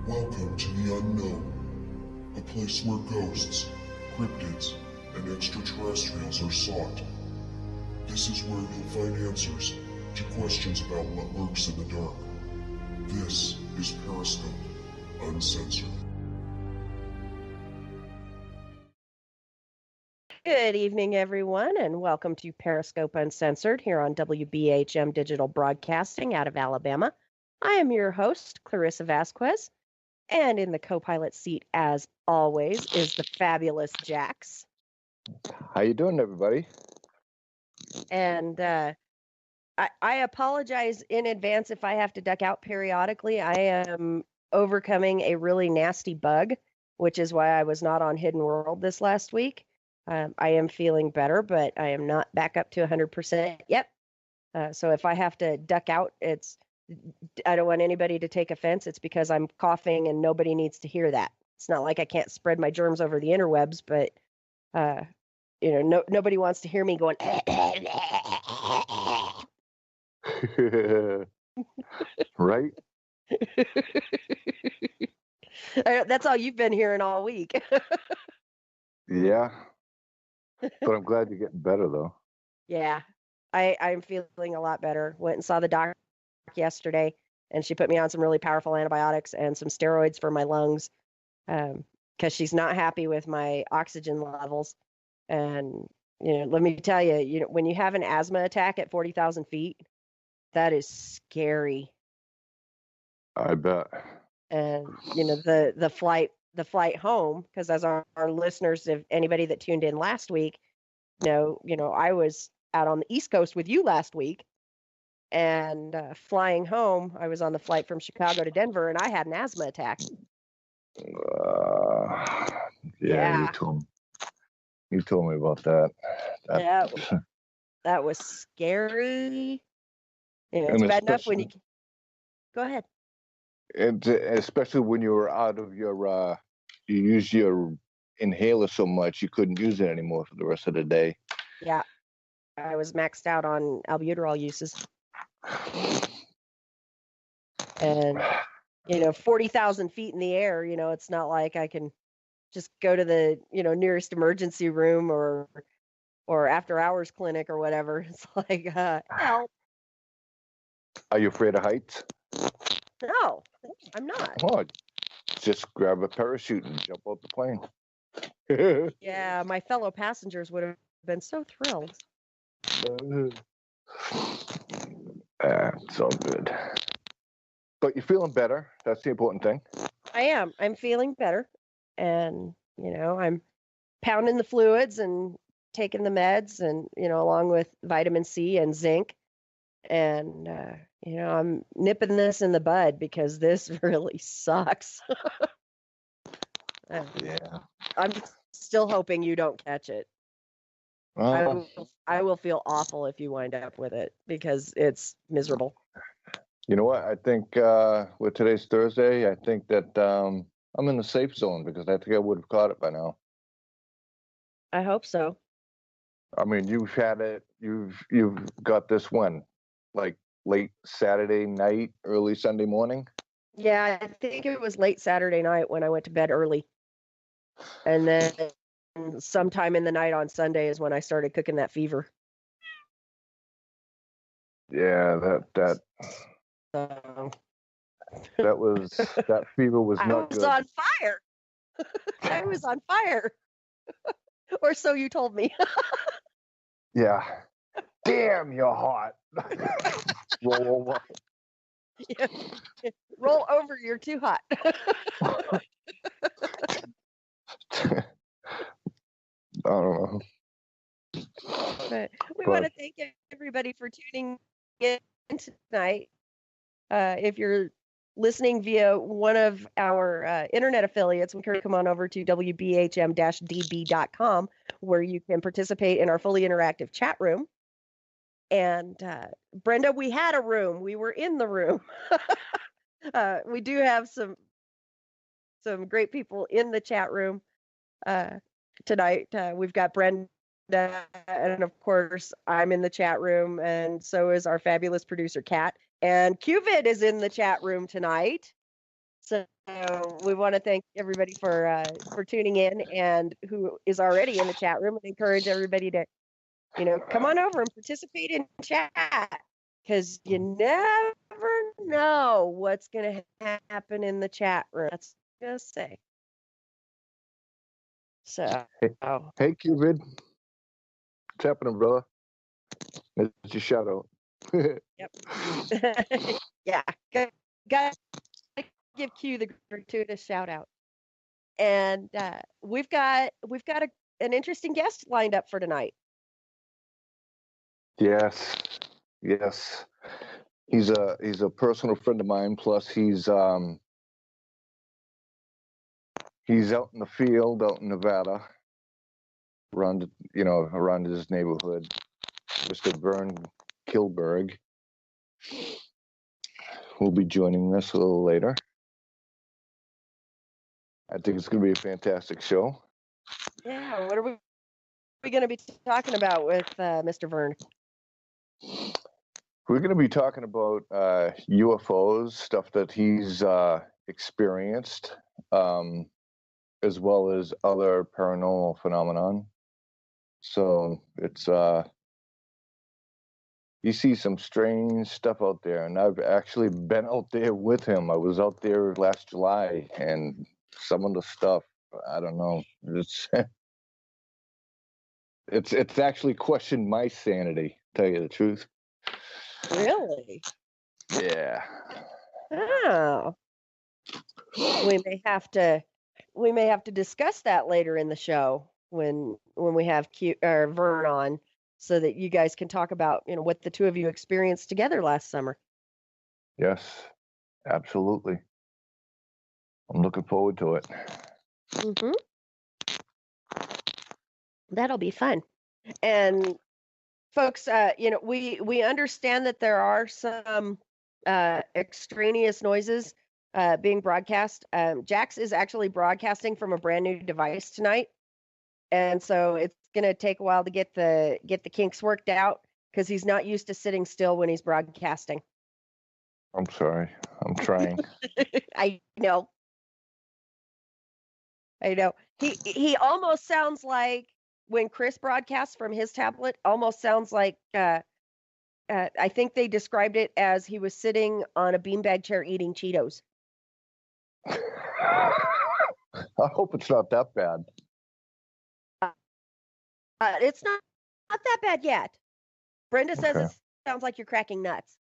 Welcome to the unknown, a place where ghosts, cryptids, and extraterrestrials are sought. This is where you'll find answers to questions about what lurks in the dark. This is Periscope Uncensored. Good evening, everyone, and welcome to Periscope Uncensored here on WBHM Digital Broadcasting out of Alabama. I am your host, Clarissa Vasquez, and in the co-pilot seat, as always, is the fabulous Jax. How you doing, everybody? And I apologize in advance if I have to duck out periodically. I am overcoming a really nasty bug, which is why I was not on Hidden World this last week. I am feeling better, but I am not back up to 100% yet. So if I have to duck out, I don't want anybody to take offense. It's because I'm coughing and nobody needs to hear that. It's not like I can't spread my germs over the interwebs, but nobody wants to hear me going. Right? That's all you've been hearing all week. Yeah. But I'm glad you're getting better, though. Yeah, I'm feeling a lot better. Went and saw the doc yesterday, and she put me on some really powerful antibiotics and some steroids for my lungs because she's not happy with my oxygen levels. And, let me tell you, when you have an asthma attack at 40,000 feet, that is scary. I bet. And, the flight home, because as our listeners, if anybody that tuned in last week, I was out on the East Coast with you last week, and flying home, I was on the flight from Chicago to Denver, and I had an asthma attack. Yeah. You told me about that. That was scary. It's bad enough when you go ahead. And especially when you were out of your, you use your inhaler so much you couldn't use it anymore for the rest of the day. Yeah, I was maxed out on albuterol uses. And 40,000 feet in the air, it's not like I can just go to the nearest emergency room or after hours clinic or whatever. It's like help. Are you afraid of heights? No, I'm not. Oh, just grab a parachute and jump out the plane. Yeah, my fellow passengers would have been so thrilled. So good. But you're feeling better. That's the important thing. I am. I'm feeling better. And, I'm pounding the fluids and taking the meds and, along with vitamin C and zinc. And, I'm nipping this in the bud because this really sucks. Yeah. I'm still hoping you don't catch it. I will feel awful if you wind up with it because it's miserable. You know what? I think with today's Thursday, I think that I'm in the safe zone because I think I would have caught it by now. I hope so. I mean, you've had it. You've got this when, like late Saturday night, early Sunday morning. Yeah, I think it was late Saturday night when I went to bed early, and then sometime in the night on Sunday is when I started cooking that fever. Yeah, that fever was not good. I was on fire. I was on fire. Or so you told me. Yeah. Damn, you're hot. Roll over. Yeah. Roll over, you're too hot. I don't know. But we want to thank everybody for tuning in tonight. If you're listening via one of our internet affiliates, we encourage you to come on over to wbhm-db.com where you can participate in our fully interactive chat room. And Brenda, we had a room. We were in the room. We do have some great people in the chat room tonight. We've got Brenda, and of course, I'm in the chat room, and so is our fabulous producer, Kat. And QVid is in the chat room tonight. So we want to thank everybody for tuning in and who is already in the chat room, and encourage everybody to, come on over and participate in chat, because you never know what's going to happen in the chat room. That's what I'm going to say. So, Hey, Cupid. What's happening, brother? It's your shout out. yep. Yeah. Got to give Q the gratuitous shout out. And we've got an interesting guest lined up for tonight. Yes. He's a personal friend of mine. Plus, he's out in the field, out in Nevada, around his neighborhood. Mr. Vern Kilberg will be joining us a little later. I think it's going to be a fantastic show. Yeah, what are we going to be talking about with Mr. Vern? We're going to be talking about UFOs, stuff that he's experienced, as well as other paranormal phenomenon. So it's you see some strange stuff out there, and I've actually been out there with him. I was out there last July, and some of the stuff, I don't know, it's actually questioned my sanity, to tell you the truth. Really? Yeah. Oh. We may have to discuss that later in the show when we have Vern on, so that you guys can talk about, what the two of you experienced together last summer. Yes, absolutely. I'm looking forward to it. Mm-hmm. That'll be fun. And folks, we understand that there are some extraneous noises being broadcast. Jax is actually broadcasting from a brand new device tonight, and so it's going to take a while to get the kinks worked out, because he's not used to sitting still when he's broadcasting. I'm sorry. I'm trying. I know. He almost sounds like, when Chris broadcasts from his tablet, almost sounds like I think they described it as he was sitting on a beanbag chair eating Cheetos. I hope it's not that bad. It's not that bad yet. Brenda says Okay. it sounds like you're cracking nuts.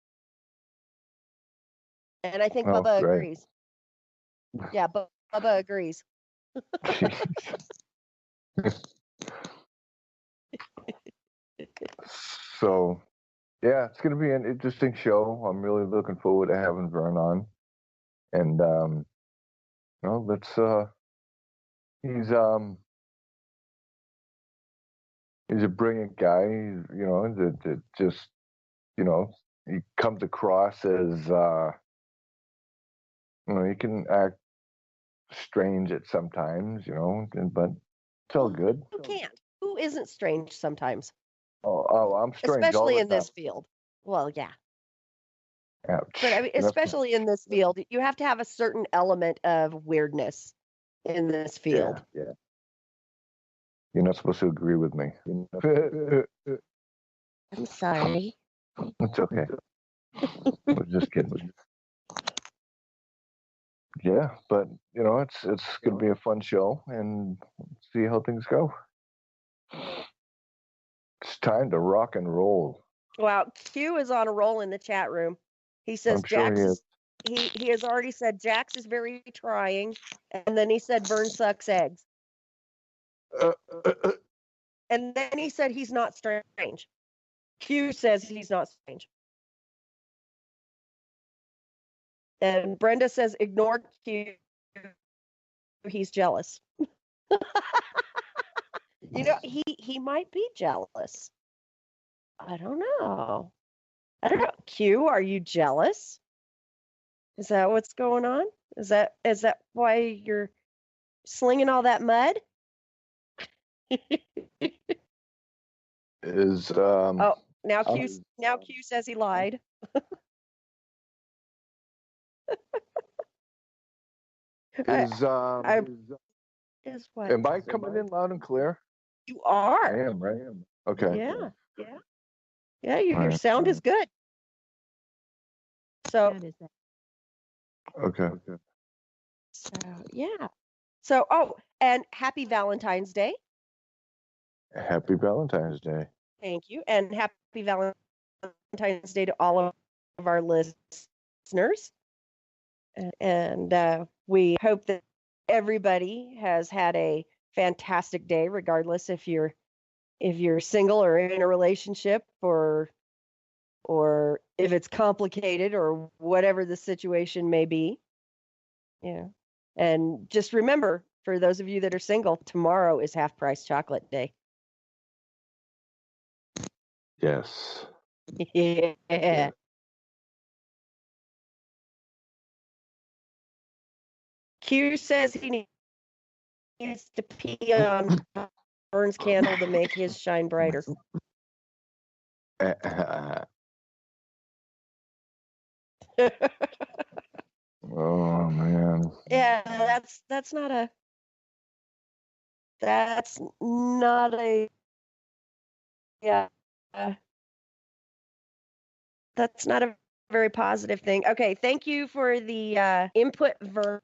And I think Oh, Bubba great. agrees. Yeah, Bubba agrees. So, yeah, it's going to be an interesting show. I'm really looking forward to having Vern on. And, he's a brilliant guy, that just, he comes across as, he can act strange at sometimes, but it's all good. Who can't? Who isn't strange sometimes? Oh, I'm strange especially all the in time. this field. Well, yeah. Ouch. But I mean, especially in this field, you have to have a certain element of weirdness in this field. Yeah. You're not supposed to agree with me. I'm sorry. It's okay. I'm just kidding. Yeah, but it's going to be a fun show, and see how things go. It's time to rock and roll. Well, Q is on a roll in the chat room. He says I'm sure Jax he is. He has already said Jax is very trying, and then he said Vern sucks eggs, and then he said he's not strange. Q says he's not strange, and Brenda says ignore Q. He's jealous. He might be jealous. I don't know. Q, are you jealous? Is that what's going on? Is that why you're slinging all that mud? Oh, now Q says he lied. I is what? Am I coming in loud and clear? You are. I am, right? Okay. Yeah. Your sound is good. So. Okay. So yeah. So and happy Valentine's Day. Happy Valentine's Day. Thank you, and happy Valentine's Day to all of our listeners. And we hope that everybody has had a fantastic day, regardless if you're single or in a relationship, or if it's complicated or whatever the situation may be. Yeah. And just remember, for those of you that are single, tomorrow is half price chocolate day. Yes. Yeah. Q says he needs to pee on Vern's candle to make his shine brighter. Oh man. Yeah, that's not a yeah. That's not a very positive thing. Okay, thank you for the input, Vern.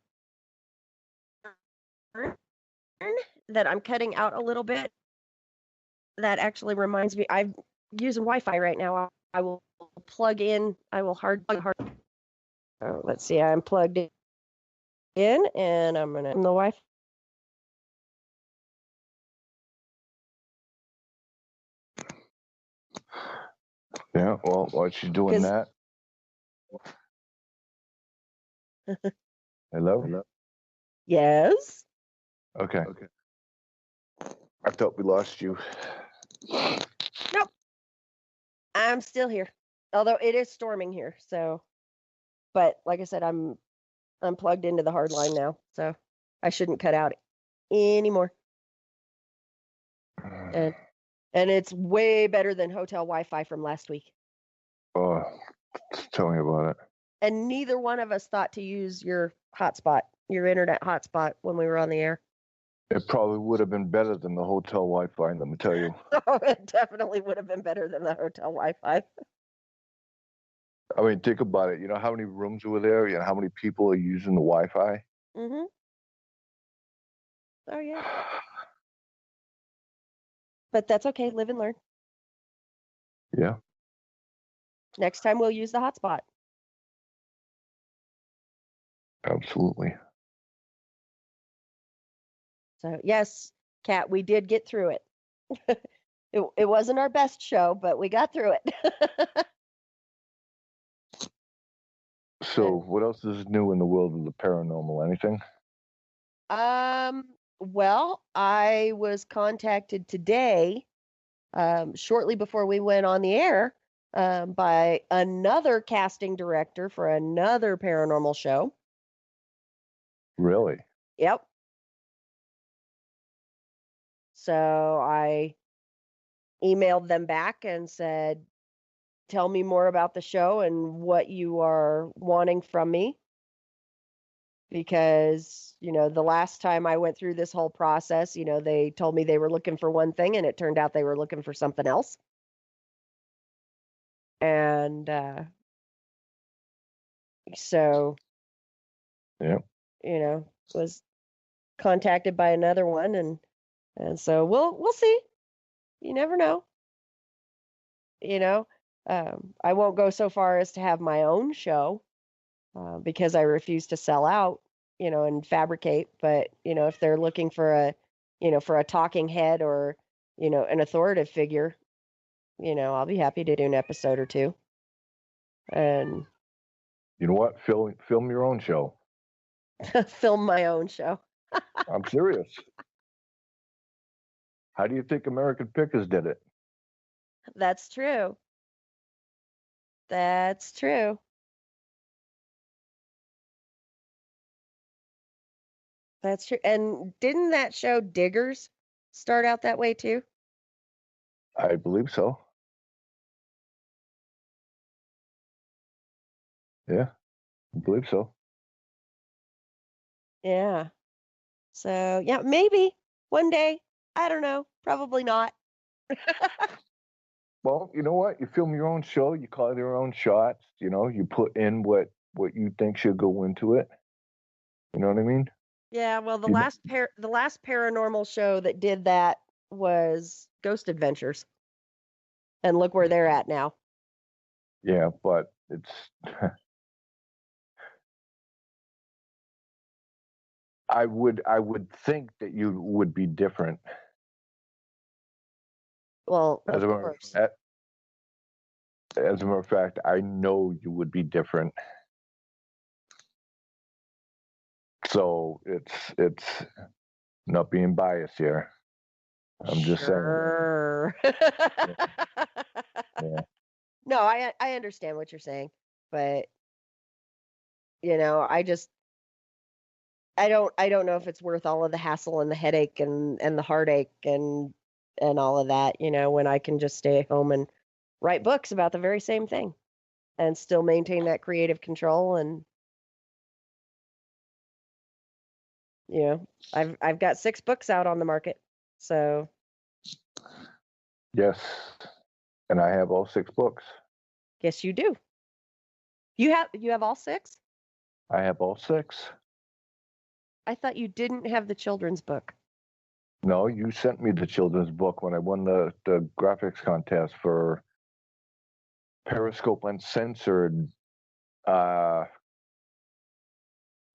That I'm cutting out a little bit. That actually reminds me, I'm using Wi-Fi right now. I will plug in. I will hard. Oh, let's see. I'm plugged in, and I'm gonna the Wi-Fi. Yeah. Well, while she's doing that. Hello. Yes. Okay. I thought we lost you. Nope. I'm still here. Although it is storming here, so. But like I said, I'm plugged into the hard line now, so I shouldn't cut out anymore. And it's way better than hotel Wi-Fi from last week. Oh, tell me about it. And neither one of us thought to use your hotspot, your internet hotspot, when we were on the air. It probably would have been better than the hotel Wi-Fi, let me tell you. Oh, it definitely would have been better than the hotel Wi-Fi. I mean, think about it. You know how many rooms were there? You know how many people are using the Wi-Fi? Mm-hmm. Oh, yeah. But that's okay. Live and learn. Yeah. Next time we'll use the hotspot. Absolutely. So, yes, Kat, we did get through it. It wasn't our best show, but we got through it. So, what else is new in the world of the paranormal? Anything? Well, I was contacted today, shortly before we went on the air, by another casting director for another paranormal show. Really? Yep. So I emailed them back and said, tell me more about the show and what you are wanting from me. Because, the last time I went through this whole process, they told me they were looking for one thing and it turned out they were looking for something else. And so, yeah, was contacted by another one, and so we'll see. You never know. I won't go so far as to have my own show because I refuse to sell out, and fabricate. But if they're looking for a talking head or an authoritative figure, I'll be happy to do an episode or two. And you know what? Film your own show. Film my own show. I'm serious. How do you think American Pickers did it? That's true. That's true. That's true. And didn't that show Diggers start out that way too? I believe so. Yeah, I believe so. Yeah. So, yeah, maybe one day. I don't know. Probably not. Well, you know what? You film your own show. You call your own shots. You put in what you think should go into it. You know what I mean? Yeah, well, the You know, last paranormal show that did that was Ghost Adventures. And look where they're at now. yeah, but it's. I would think that you would be different. Well, As of a matter course. as a matter of fact, I know you would be different. So it's not being biased here. I'm just saying. Sure. Yeah. No, I understand what you're saying, but I don't know if it's worth all of the hassle and the headache and the heartache and all of that, when I can just stay at home and write books about the very same thing and still maintain that creative control. And I've got 6 books out on the market. So Yes. And I have all 6 books. yes, you do. You have all 6? I have all 6. I thought you didn't have the children's book. No, you sent me the children's book when I won the graphics contest for Periscope Uncensored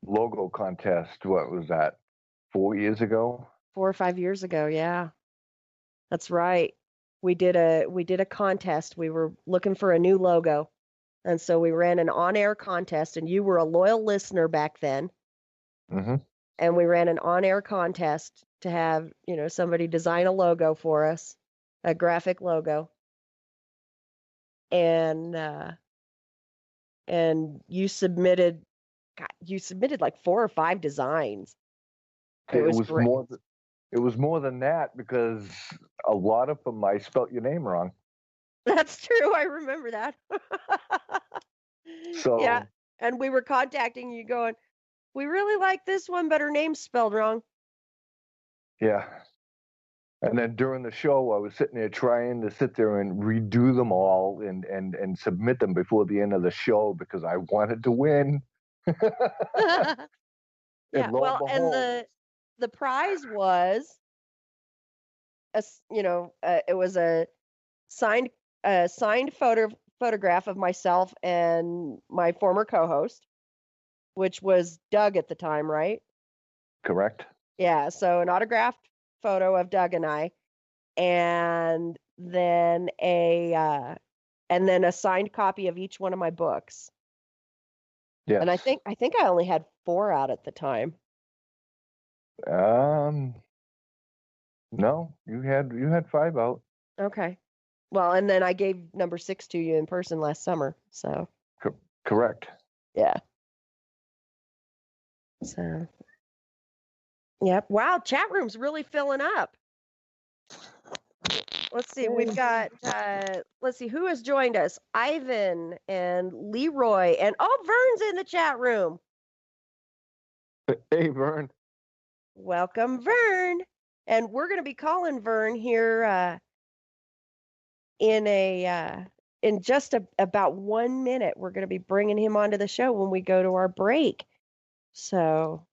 logo contest. What was that? 4 years ago? 4 or 5 years ago, yeah. That's right. We did a contest. We were looking for a new logo. And so we ran an on-air contest, and you were a loyal listener back then. Mm-hmm. And we ran an on-air contest to have, somebody design a logo for us, a graphic logo. And you submitted like 4 or 5 designs. It was great. It was more than that because a lot of them I spelt your name wrong. That's true. I remember that. So yeah. And we were contacting you going, we really like this one, but her name's spelled wrong. Yeah. And then during the show, I was sitting there trying to sit there and redo them all and submit them before the end of the show because I wanted to win. Yeah. Well, and the prize was it was a signed photograph of myself and my former co-host, which was Doug at the time, right? Correct. Yeah, so an autographed photo of Doug and I, and then a signed copy of each one of my books. Yes. And I think I only had 4 out at the time. No, you had 5 out. Okay. Well, and then I gave number 6 to you in person last summer. So correct. Yeah. So yep. Wow, chat room's really filling up. Let's see. We've got let's see who has joined us. Ivan and Leroy and Vern's in the chat room. Hey, Vern. Welcome, Vern. And we're going to be calling Vern here in just about 1 minute. We're going to be bringing him onto the show when we go to our break. So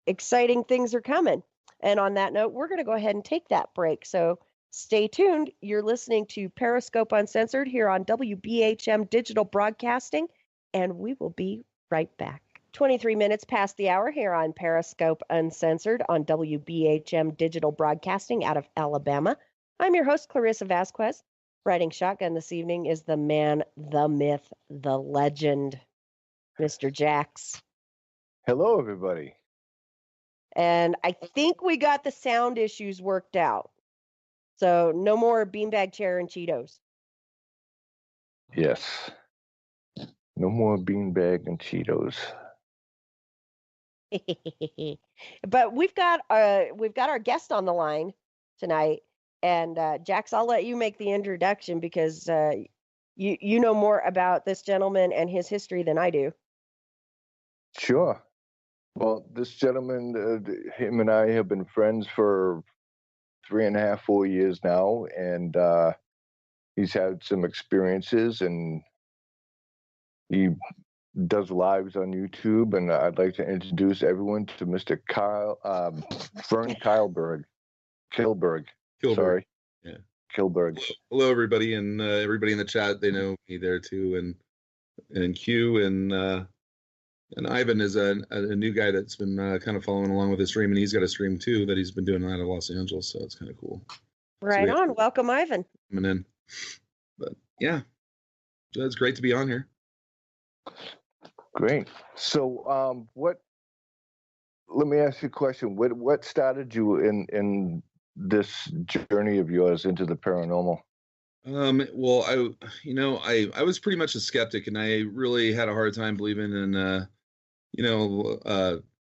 exciting things are coming. And on that note, we're going to go ahead and take that break. So stay tuned. You're listening to Periscope Uncensored here on WBHM Digital Broadcasting, and we will be right back. 23 minutes past the hour here on Periscope Uncensored on WBHM Digital Broadcasting out of Alabama. I'm your host, Clarissa Vasquez. Riding shotgun this evening is the man, the myth, the legend, Mr. Jax. Hello, everybody. And I think we got the sound issues worked out. So no more beanbag chair and Cheetos. Yes. No more beanbag and Cheetos. But we've got our guest on the line tonight, and Jax, I'll let you make the introduction because you know more about this gentleman and his history than I do. Sure. Well, this gentleman, him and I have been friends for 3.5, 4 years now, and he's had some experiences, and he does lives on YouTube. And I'd like to introduce everyone to Mr. Vern Kilberg. Kilburg. Sorry. Yeah. Kilburg. Hello, everybody, and everybody in the chat. They know me there too, and Q and Ivan is a new guy that's been kind of following along with his stream, and he's got a stream too that he's been doing out of Los Angeles, so it's kind of cool. Right on. Welcome, Ivan. Coming in, but yeah, it's great to be on here. Great. So, let me ask you a question. What started you in this journey of yours into the paranormal? Well, I was pretty much a skeptic, and I really had a hard time believing in,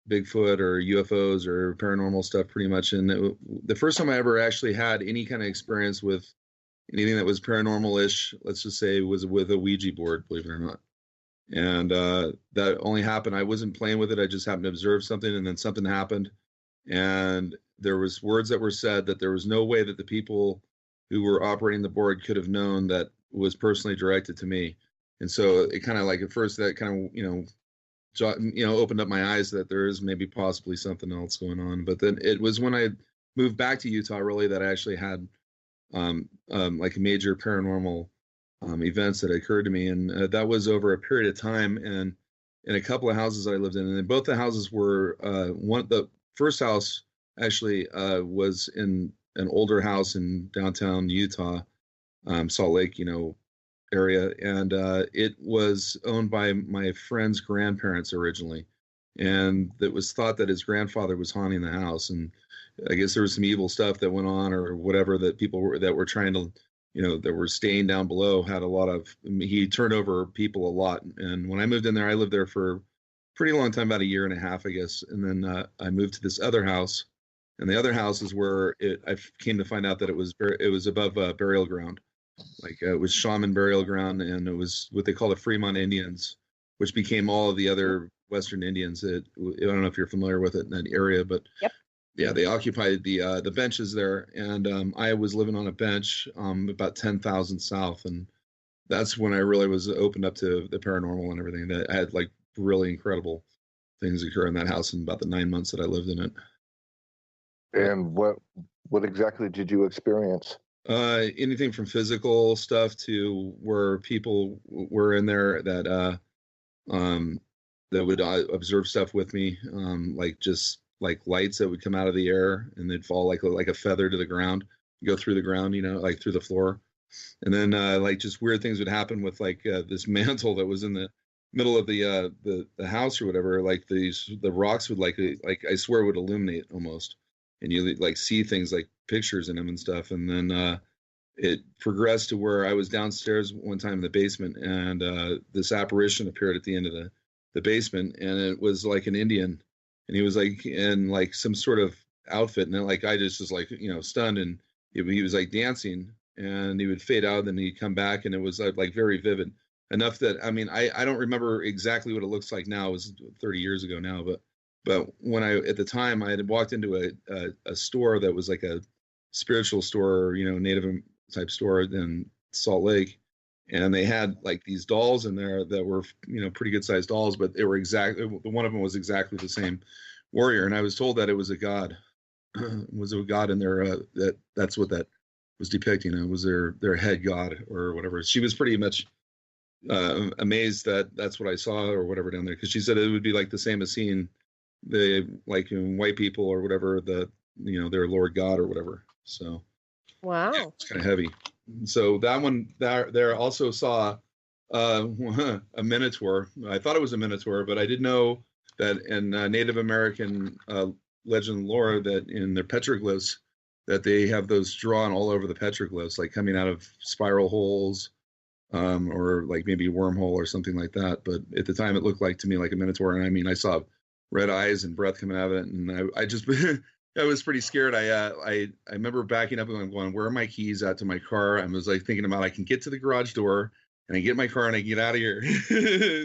Bigfoot or UFOs or paranormal stuff pretty much. And the first time I ever actually had any kind of experience with anything that was paranormal-ish, let's just say, was with a Ouija board, believe it or not. And that only happened, I wasn't playing with it, I just happened to observe something, and then something happened. And there was words that were said that there was no way that the people who were operating the board could have known that was personally directed to me. And so it kind of like at first that kind of, opened up my eyes that there is maybe possibly something else going on. But then it was when I moved back to Utah really that I actually had like major paranormal events that occurred to me. And that was over a period of time and in a couple of houses I lived in. And both the houses were, the first house actually was in an older house in downtown Utah, Salt Lake, area. And it was owned by my friend's grandparents originally. And it was thought that his grandfather was haunting the house. And I guess there was some evil stuff that went on or whatever that people were trying to, that were staying down below had a lot of, he turned over people a lot. And when I moved in there, I lived there for a pretty long time, about 1.5 years, I guess. And then I moved to this other house. And the other house is where I came to find out that it was above burial ground, like it was shaman burial ground, and it was what they call the Fremont Indians, which became all of the other Western Indians. I don't know if you're familiar with it in that area, but yep. Yeah, they occupied the benches there, and I was living on a bench about 10,000 south, and that's when I really was opened up to the paranormal and everything. That I had like really incredible things occur in that house in about the 9 months that I lived in it. And what exactly did you experience? Anything from physical stuff to where people were in there that would observe stuff with me, like just like lights that would come out of the air and they'd fall like a feather to the ground, go through the ground, like through the floor. And then like just weird things would happen with like this mantle that was in the middle of the house or whatever. Like the rocks would like I swear would illuminate almost. And you like see things like pictures in them and stuff. And then it progressed to where I was downstairs one time in the basement, and this apparition appeared at the end of the basement, and it was like an Indian, and he was like in like some sort of outfit, and then like I just was like stunned, and he was like dancing, and he would fade out, and then he'd come back, and it was like very vivid enough that I don't remember exactly what it looks like now. It was 30 years ago now, but when at the time I had walked into a store that was like a spiritual store, native type store in Salt Lake, and they had like these dolls in there that were pretty good sized dolls, but they were one of them was exactly the same warrior, and I was told that it was a god, was a god in there, that's what that was depicting. It was their head god or whatever. She was pretty much amazed that that's what I saw or whatever down there, because she said it would be like the same as seeing the like white people or whatever, their Lord God or whatever. So wow, yeah, it's kind of heavy. So that one there also saw a minotaur. I thought it was a minotaur, but I didn't know that in Native American legend lore that in their petroglyphs that they have those drawn all over the petroglyphs, like coming out of spiral holes, or like maybe a wormhole or something like that. But at the time it looked like to me like a minotaur, and I saw red eyes and breath coming out of it, and I just I was pretty scared. I remember backing up and going, where are my keys at to my car? I was like thinking about I can get to the garage door and I get my car and I get out of here.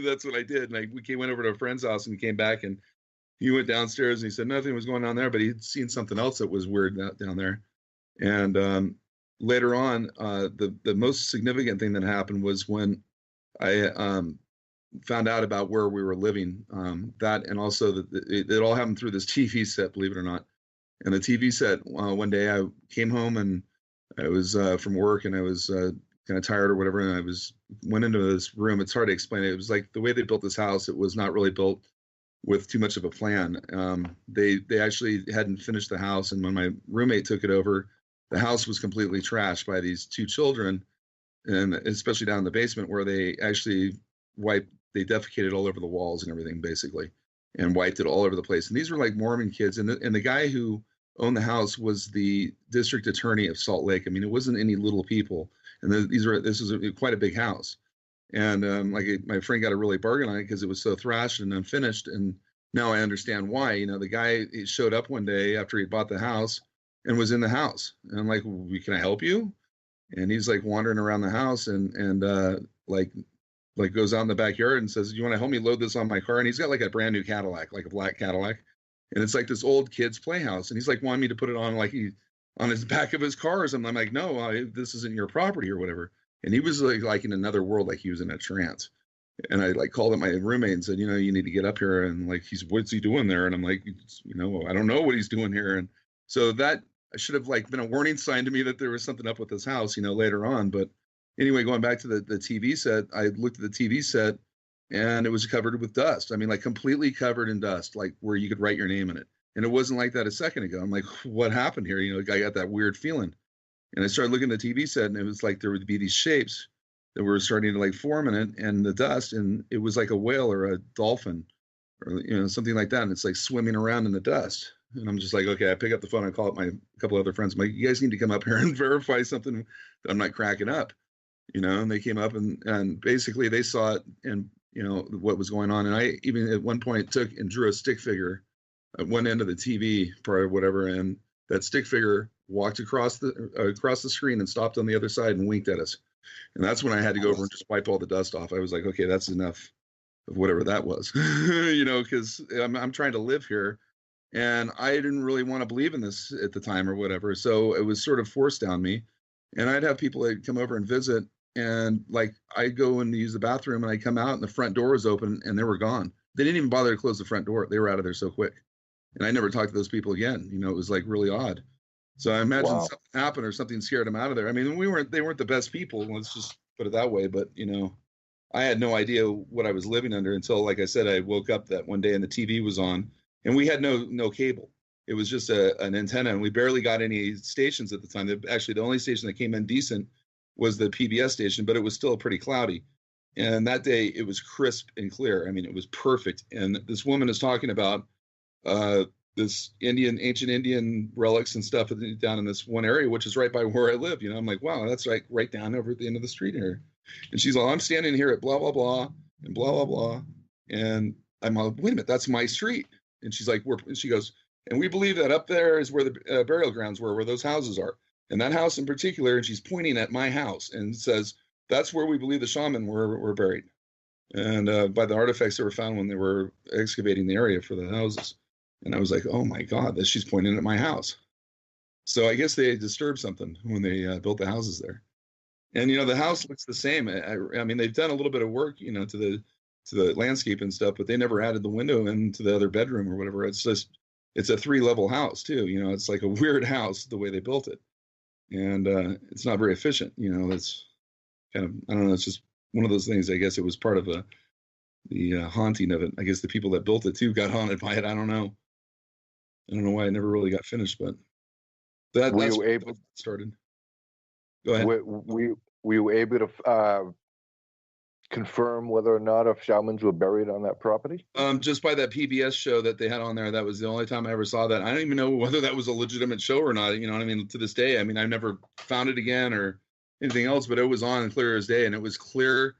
That's what I did. And we went over to a friend's house and came back, and he went downstairs and he said nothing was going on there, but he'd seen something else that was weird down there. And later on, the most significant thing that happened was when I found out about where we were living. That, and also that it all happened through this TV set, believe it or not. And the TV set, one day I came home and I was from work and I was kind of tired or whatever, and I went into this room. It's hard to explain it. It was like the way they built this house. It was not really built with too much of a plan. They actually hadn't finished the house, and when my roommate took it over, the house was completely trashed by these two children, and especially down in the basement where they actually they defecated all over the walls and everything basically, and wiped it all over the place. And these were like Mormon kids, and the guy who owned the house was the district attorney of Salt Lake. I mean, it wasn't any little people. And this was quite a big house. And like my friend got a really bargain on it because it was so thrashed and unfinished. And now I understand why. You know, the guy showed up one day after he bought the house and was in the house. And I'm like, well, can I help you? And he's like wandering around the house and like goes out in the backyard and says, you want to help me load this on my car? And he's got like a brand new Cadillac, like a black Cadillac. And it's like this old kid's playhouse. And he's like wanting me to put it on on his back of his car or something. I'm like, no, this isn't your property or whatever. And he was like in another world, like he was in a trance. And I like called up my roommate and said, you know, you need to get up here. And like, what's he doing there? And I'm like, you know, I don't know what he's doing here. And so that should have like been a warning sign to me that there was something up with this house, you know, later on. But anyway, going back to the TV set, I looked at the TV set and it was covered with dust. I mean, like completely covered in dust, like where you could write your name in it. And it wasn't like that a second ago. I'm like, what happened here? You know, I got that weird feeling. And I started looking at the TV set and it was like there would be these shapes that were starting to like form in it and the dust. And it was like a whale or a dolphin or, you know, something like that. And it's like swimming around in the dust. And I'm just like, okay, I pick up the phone. I call up a couple other friends. I'm like, you guys need to come up here and verify something that I'm not cracking up, you know? And they came up and basically they saw it and, you know, what was going on. And I even at one point took and drew a stick figure at one end of the TV or whatever, and that stick figure walked across the screen and stopped on the other side and winked at us. And that's when I had to go over and just wipe all the dust off. I was like, okay, that's enough of whatever that was, you know, because I'm trying to live here, and I didn't really want to believe in this at the time or whatever. So it was sort of forced down me, and I'd have people that come over and visit, and like I'd go and use the bathroom, and I'd come out, and the front door was open, and they were gone. They didn't even bother to close the front door. They were out of there so quick. And I never talked to those people again. You know, it was like really odd. So I imagine something happened or something scared them out of there. I mean, they weren't the best people. Let's just put it that way. But, you know, I had no idea what I was living under until, like I said, I woke up that one day and the TV was on and we had no cable. It was just an antenna and we barely got any stations at the time. Actually, the only station that came in decent was the PBS station, but it was still pretty cloudy. And that day it was crisp and clear. I mean, it was perfect. And this woman is talking about this ancient Indian relics and stuff down in this one area, which is right by where I live. You know, I'm like, wow, that's right down over at the end of the street here. And she's like, I'm standing here at blah, blah, blah, and blah, blah, blah. And I'm like, wait a minute, that's my street. And she's like, and she goes, and we believe that up there is where the burial grounds were, where those houses are. And that house in particular, and she's pointing at my house and says, that's where we believe the shaman were buried. And by the artifacts that were found when they were excavating the area for the houses. And I was like, oh my God, she's pointing at my house. So I guess they disturbed something when they built the houses there. And, you know, the house looks the same. I mean, they've done a little bit of work, you know, to the landscape and stuff, but they never added the window into the other bedroom or whatever. It's a 3-level house too. You know, it's like a weird house the way they built it. And it's not very efficient. You know, it's kind of, I don't know, it's just one of those things. I guess it was part of the haunting of it. I guess the people that built it too got haunted by it. I don't know why it never really got finished, but that's where it started. Go ahead. Were you able to confirm whether or not if shamans were buried on that property? Just by that PBS show that they had on there, that was the only time I ever saw that. I don't even know whether that was a legitimate show or not. You know what I mean? To this day, I mean, I've never found it again or anything else, but it was on clear as day, and it was clear,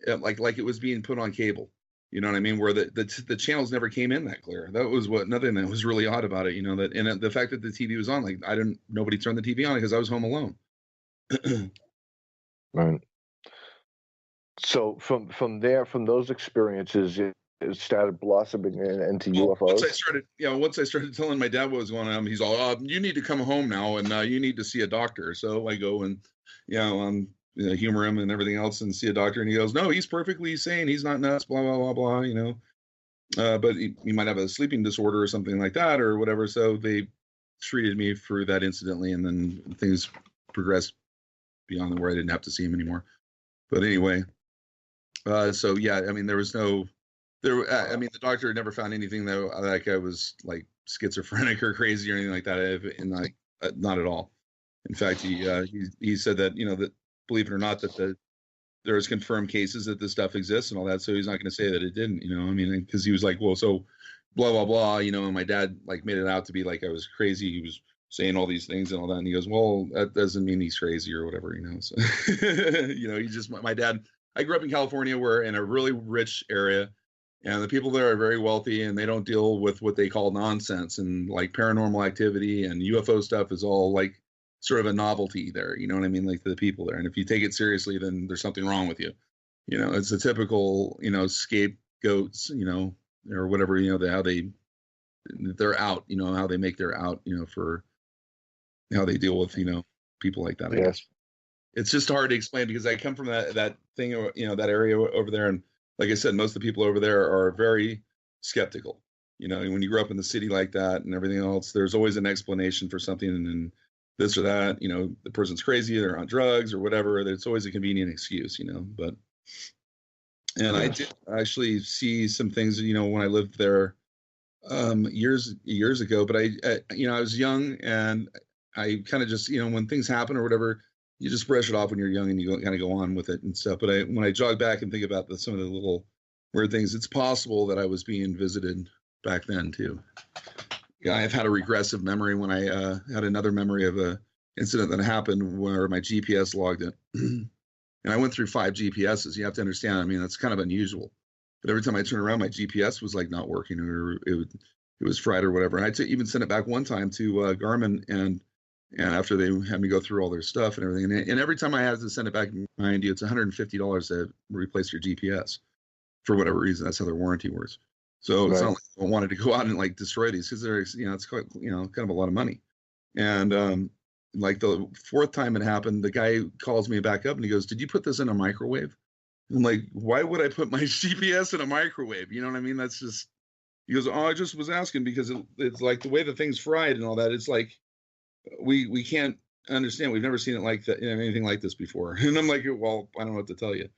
like it was being put on cable. You know what I mean? Where the channels never came in that clear. That was nothing that was really odd about it. You know, that, and the fact that the TV was on, like nobody turned the TV on because I was home alone. Right. So from those experiences, it started blossoming into Well, UFOs. once I started telling my dad what was going on, he's all, "You need to come home now, and you need to see a doctor." So I go and, humor him and everything else, and see a doctor, and he goes, "No, he's perfectly sane. He's not nuts. Blah blah blah blah." But he might have a sleeping disorder or something like that, or whatever. So they treated me for that incidentally, and then things progressed beyond where I didn't have to see him anymore. But anyway, so yeah, I mean, the doctor never found anything that like I was like schizophrenic or crazy or anything like that, and like not at all. In fact, he said that that, believe it or not, that there was confirmed cases that this stuff exists and all that. So he's not going to say that it didn't. I mean, because he was like, well, so blah blah blah. And my dad like made it out to be like I was crazy. He was saying all these things and all that, and he goes, well, that doesn't mean he's crazy or whatever. So he just, my dad. I grew up in California, where in a really rich area. And the people there are very wealthy, and they don't deal with what they call nonsense, and like paranormal activity and UFO stuff is all like sort of a novelty there. You know what I mean? Like the people there. And if you take it seriously, then there's something wrong with you. It's a typical, scapegoats, or whatever, how they're out, how they make their out, for how they deal with, people like that. Yes. It's just hard to explain because I come from that thing, that area over there. And like I said, most of the people over there are very skeptical. When you grow up in the city like that and everything else, there's always an explanation for something, and this or that. The person's crazy, they're on drugs or whatever. It's always a convenient excuse, But I did actually see some things, when I lived there years ago. But I was young, and I kind of just, when things happen or whatever, you just brush it off when you're young and you kind of go on with it and stuff. But when I jog back and think about some of the little weird things, it's possible that I was being visited back then too. Yeah, I've had a regressive memory when I had another memory of a incident that happened where my GPS logged it. And I went through 5 GPSs. You have to understand, I mean, that's kind of unusual. But every time I turn around, my GPS was like not working, or it was fried or whatever. And I even sent it back one time to Garmin, and after they had me go through all their stuff and everything, and every time I had to send it back, mind you, it's $150 to replace your GPS for whatever reason. That's how their warranty works. So it's not like I wanted to go out and like destroy these, because they're, it's quite, kind of a lot of money. And like the 4th time it happened, the guy calls me back up and he goes, "Did you put this in a microwave?" And I'm like, "Why would I put my GPS in a microwave?" You know what I mean? That's just, he goes, "Oh, I just was asking because it's like the way the thing's fried and all that. It's like, we can't understand. We've never seen it like that, anything like this before." And I'm like, "Well, I don't know what to tell you."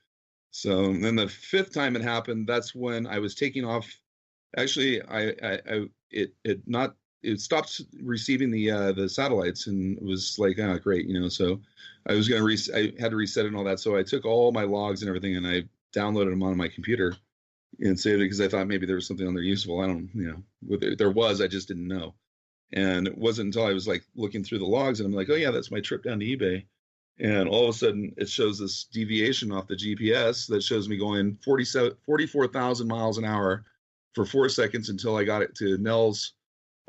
So then the 5th time it happened, that's when I was taking off. Actually, it stopped receiving the satellites, and it was like, oh, great, So I was I had to reset it and all that. So I took all my logs and everything, and I downloaded them on my computer and saved it, because I thought maybe there was something on there useful. I don't, there was, I just didn't know. And it wasn't until I was like looking through the logs, and I'm like, oh yeah, that's my trip down to eBay. And all of a sudden it shows this deviation off the GPS that shows me going 44,000 miles an hour for 4 seconds until I got it to Nell's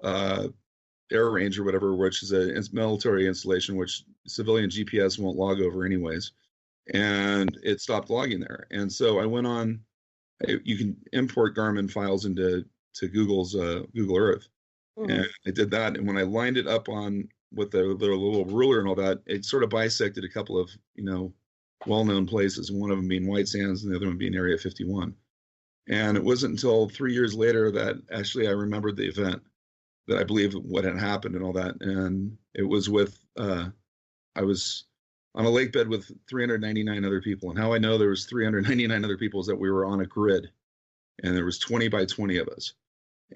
air range or whatever, which is a military installation, which civilian GPS won't log over anyways. And it stopped logging there. And so I went on, you can import Garmin files into Google's Google Earth. Mm-hmm. And I did that. And when I lined it up on with the little ruler and all that, it sort of bisected a couple of, well-known places, and one of them being White Sands and the other one being Area 51. And it wasn't until 3 years later that actually I remembered the event, that I believe what had happened and all that. And it was with, I was on a lake bed with 399 other people. And how I know there was 399 other people is that we were on a grid, and there was 20 by 20 of us.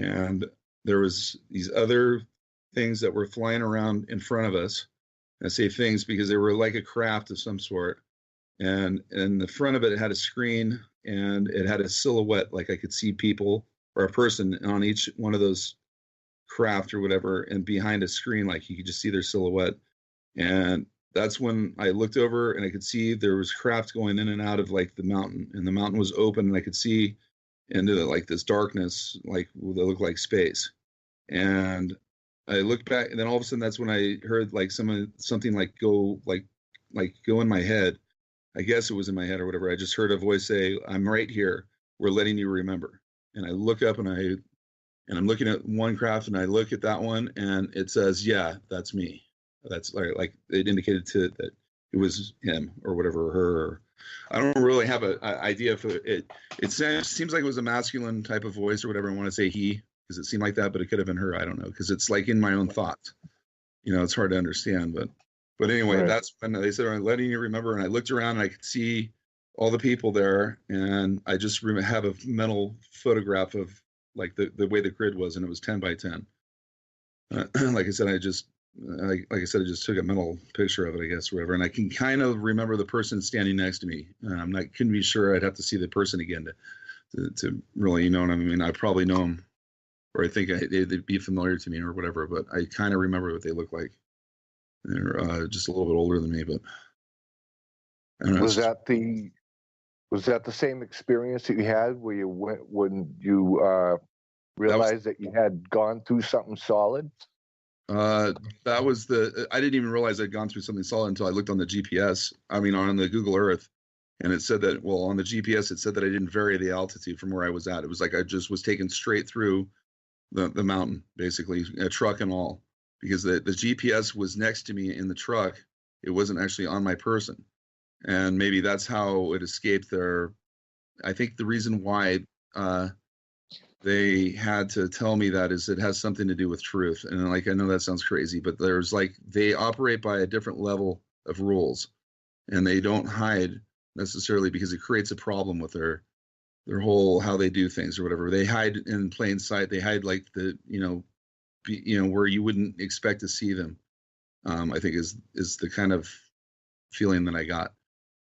And there was these other things that were flying around in front of us. I say things because they were like a craft of some sort. And in the front of it, it had a screen, and it had a silhouette, like I could see people or a person on each one of those craft or whatever, and behind a screen, like you could just see their silhouette. And that's when I looked over and I could see there was craft going in and out of like the mountain, and the mountain was open, and I could see into like this darkness, like that looked like space. And I looked back, and then all of a sudden that's when I heard like something like go in my head. I guess it was in my head or whatever. I just heard a voice say, "I'm right here. We're letting you remember." and I look up and I'm looking at one craft and I look at that one and it says, yeah, that's me. That's like it indicated that it was him or whatever, or her. Or, I don't really have an idea if it seems like it was a masculine type of voice or whatever. I want to say he, because it seemed like that, but it could have been her. I don't know, because it's like in my own thoughts. It's hard to understand, but anyway, Right. That's when they said, I'm letting you remember. And I looked around and I could see all the people there. And I just have a mental photograph of like the way the grid was. And it was 10 by 10. Like I said, I just took a mental picture of it, I guess, or whatever. And I can kind of remember the person standing next to me. Couldn't be sure. I'd have to see the person again to really, you know what I mean? I probably know them, or I think they'd be familiar to me or whatever, but I kind of remember what they look like. They're just a little bit older than me, but I don't know. Was that the same experience that you had where you went when you realized that you had gone through something solid? That was I didn't even realize I'd gone through something solid until I looked on the GPS. I mean, on the Google Earth, and it said that, well, on the GPS, it said that I didn't vary the altitude from where I was at. It was like I just was taken straight through the mountain, basically, a truck and all, because the GPS was next to me in the truck. It wasn't actually on my person. And maybe that's how it escaped their, I think the reason why they had to tell me that is it has something to do with truth. And like, I know that sounds crazy, but there's like, they operate by a different level of rules, and they don't hide necessarily because it creates a problem with their whole, how they do things or whatever. They hide in plain sight. They hide like where you wouldn't expect to see them. I think is the kind of feeling that I got.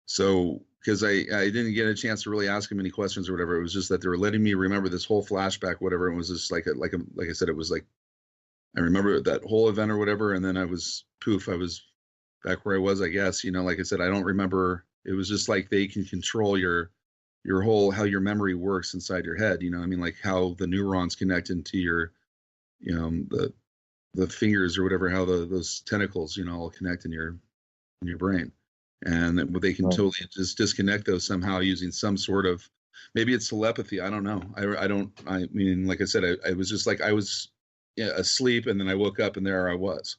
So, because I didn't get a chance to really ask them any questions or whatever. It was just that they were letting me remember this whole flashback, whatever. It was just like I said, it was like, I remember that whole event or whatever. And then I was back where I was, I guess, like I said, I don't remember. It was just like they can control your whole, how your memory works inside your head. I mean, like how the neurons connect into your, the fingers or whatever, how those tentacles, all connect in your brain. And they can totally just disconnect those somehow using some sort of, maybe it's telepathy. I don't know. I mean, like I said, I was just like, I was asleep, and then I woke up and there I was.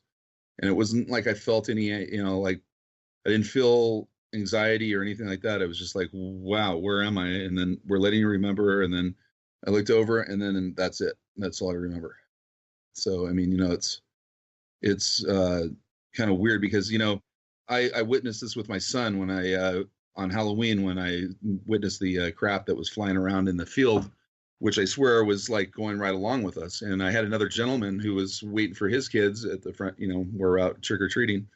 And it wasn't like I felt any, like I didn't feel anxiety or anything like that. I was just like, wow, where am I? And then we're letting you remember. And then I looked over, and then that's it. That's all I remember. So, I mean, it's kind of weird because, I witnessed this with my son when on Halloween, when I witnessed the crap that was flying around in the field, which I swear was like going right along with us. And I had another gentleman who was waiting for his kids at the front, we're out trick-or-treating.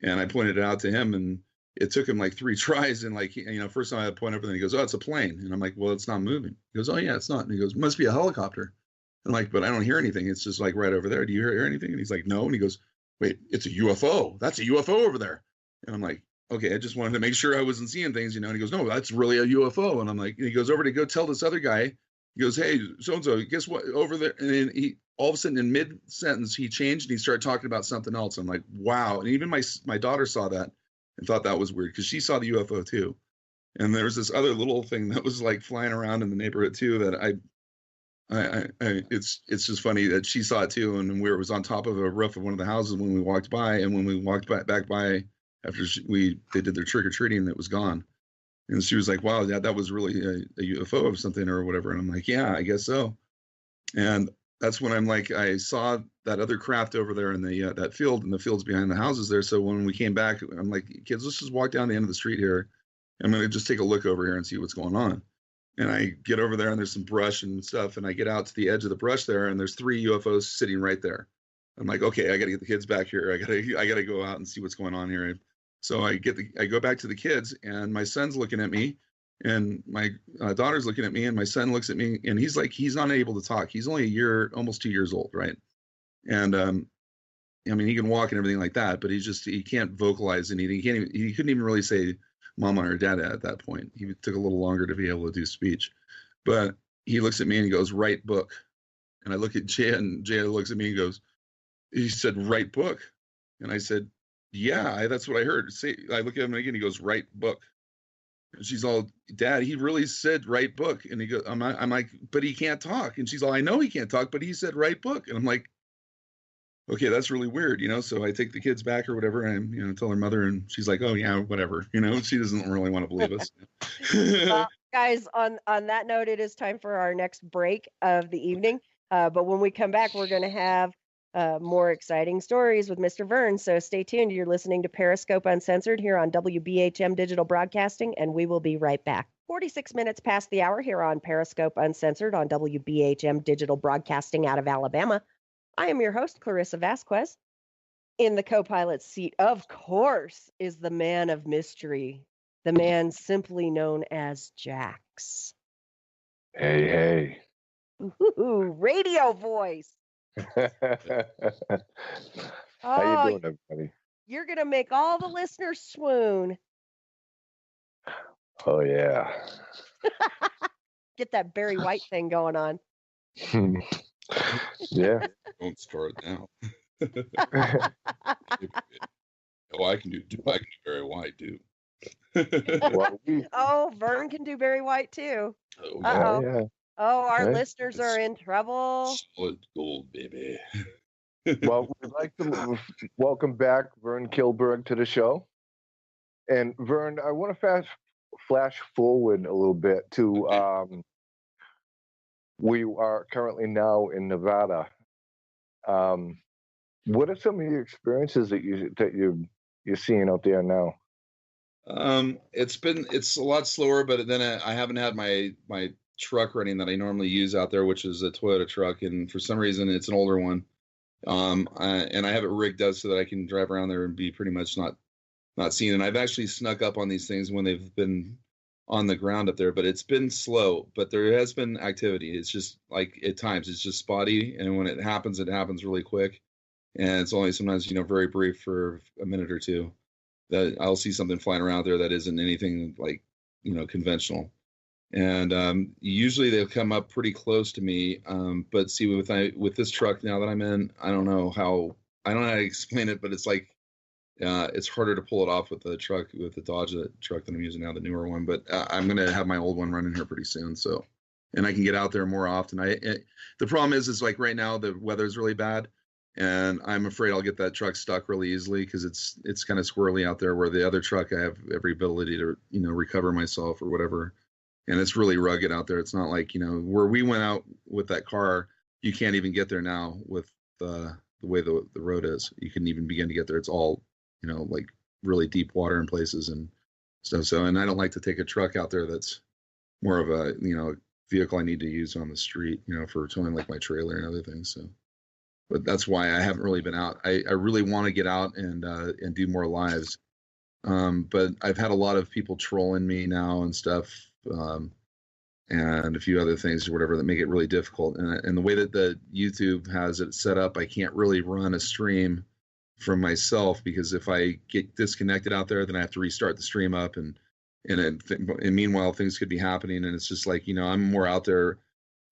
And I pointed it out to him, and it took him like 3 tries. And like, first time I point up, and then he goes, oh, it's a plane. And I'm like, well, it's not moving. He goes, oh yeah, it's not. And he goes, must be a helicopter. I'm like, but I don't hear anything. It's just like right over there. Do you hear anything? And he's like, no. And he goes, wait, it's a UFO. That's a UFO over there. And I'm like, okay, I just wanted to make sure I wasn't seeing things, And he goes, no, that's really a UFO. And I'm like, and he goes over to go tell this other guy. He goes, hey, so-and-so, guess what, over there? And then he, all of a sudden in mid-sentence, he changed and he started talking about something else. I'm like, wow. And even my daughter saw that and thought that was weird because she saw the UFO too. And there was this other little thing that was like flying around in the neighborhood too that it's just funny that she saw it too. And it was on top of a roof of one of the houses when we walked by, and when we walked back by after they did their trick-or-treating, it was gone. And she was like, wow, that was really a UFO of something or whatever. And I'm like, yeah, I guess so. And that's when I'm like, I saw that other craft over there in the that field, and the fields behind the houses there. So when we came back, I'm like, kids, let's just walk down the end of the street here. I'm going to just take a look over here and see what's going on. And I get over there, and there's some brush and stuff. And I get out to the edge of the brush there, and there's 3 UFOs sitting right there. I'm like, okay, I got to get the kids back here. I got to go out and see what's going on here. So I go back to the kids, and my son's looking at me, and my daughter's looking at me, and my son looks at me, and he's like, he's not able to talk. He's only almost 2 years old, right? And I mean, he can walk and everything like that, but he can't vocalize anything. He couldn't even really say mama or dada at that point. He took a little longer to be able to do speech. But he looks at me and he goes, write book. And I look at Jay, and Jay looks at me and he said, write book. And I said, yeah, that's what I heard. I look at him again, he goes, write book. And she's all, Dad, he really said write book. And he goes, I'm like, but he can't talk. And she's all, I know he can't talk, but he said write book. And I'm like, okay, that's really weird, So I take the kids back or whatever, and tell her mother, and she's like, oh yeah, whatever, She doesn't really want to believe us. Well, guys, on that note, it is time for our next break of the evening. But when we come back, we're going to have more exciting stories with Mr. Vern. So stay tuned. You're listening to Periscope Uncensored here on WBHM Digital Broadcasting, and we will be right back. 46 minutes past the hour here on Periscope Uncensored on WBHM Digital Broadcasting out of Alabama. I am your host, Clarissa Vasquez. In the co-pilot seat, of course, is the man of mystery, the man simply known as Jax. Hey. Ooh, radio voice. How you doing, everybody? You're going to make all the listeners swoon. Oh, yeah. Get that Barry White thing going on. Yeah. Don't start now. I can do Barry White too. Vern can do Barry White too. Yeah. Oh, our listeners are in trouble. Solid gold, baby. Well, we'd like to welcome back Vern Kilberg to the show. And Vern, I want to flash forward a little bit to we are currently now in Nevada. What are some of the experiences that you're seeing out there now? It's a lot slower, but then I haven't had my truck running that I normally use out there, which is a Toyota truck, and for some reason it's an older one. And I have it rigged up so that I can drive around there and be pretty much not seen. And I've actually snuck up on these things when they've been on the ground up there, but it's been slow, but there has been activity. It's just like at times it's just spotty. And when it happens really quick. And it's only sometimes, very brief for a minute or two that I'll see something flying around there that isn't anything like, conventional. And usually they'll come up pretty close to me. But see, with this truck now that I'm in, I don't know how to explain it, but it's like, it's harder to pull it off with the Dodge truck that I'm using now, the newer one. But I'm going to have my old one running here pretty soon. So, and I can get out there more often. The problem is like right now the weather's really bad, and I'm afraid I'll get that truck stuck really easily because it's kind of squirrely out there. Where the other truck, I have every ability to recover myself or whatever, and it's really rugged out there. It's not like where we went out with that car. You can't even get there now with the way the road is. You couldn't even begin to get there. It's all like really deep water in places and stuff. So, and I don't like to take a truck out there that's more of a, vehicle I need to use on the street, for towing like my trailer and other things. So, but that's why I haven't really been out. I really want to get out and do more lives. But I've had a lot of people trolling me now and stuff. And a few other things or whatever that make it really difficult. And the way that the YouTube has it set up, I can't really run a stream from myself, because if I get disconnected out there, then I have to restart the stream up, and meanwhile things could be happening, and it's just like I'm more out there.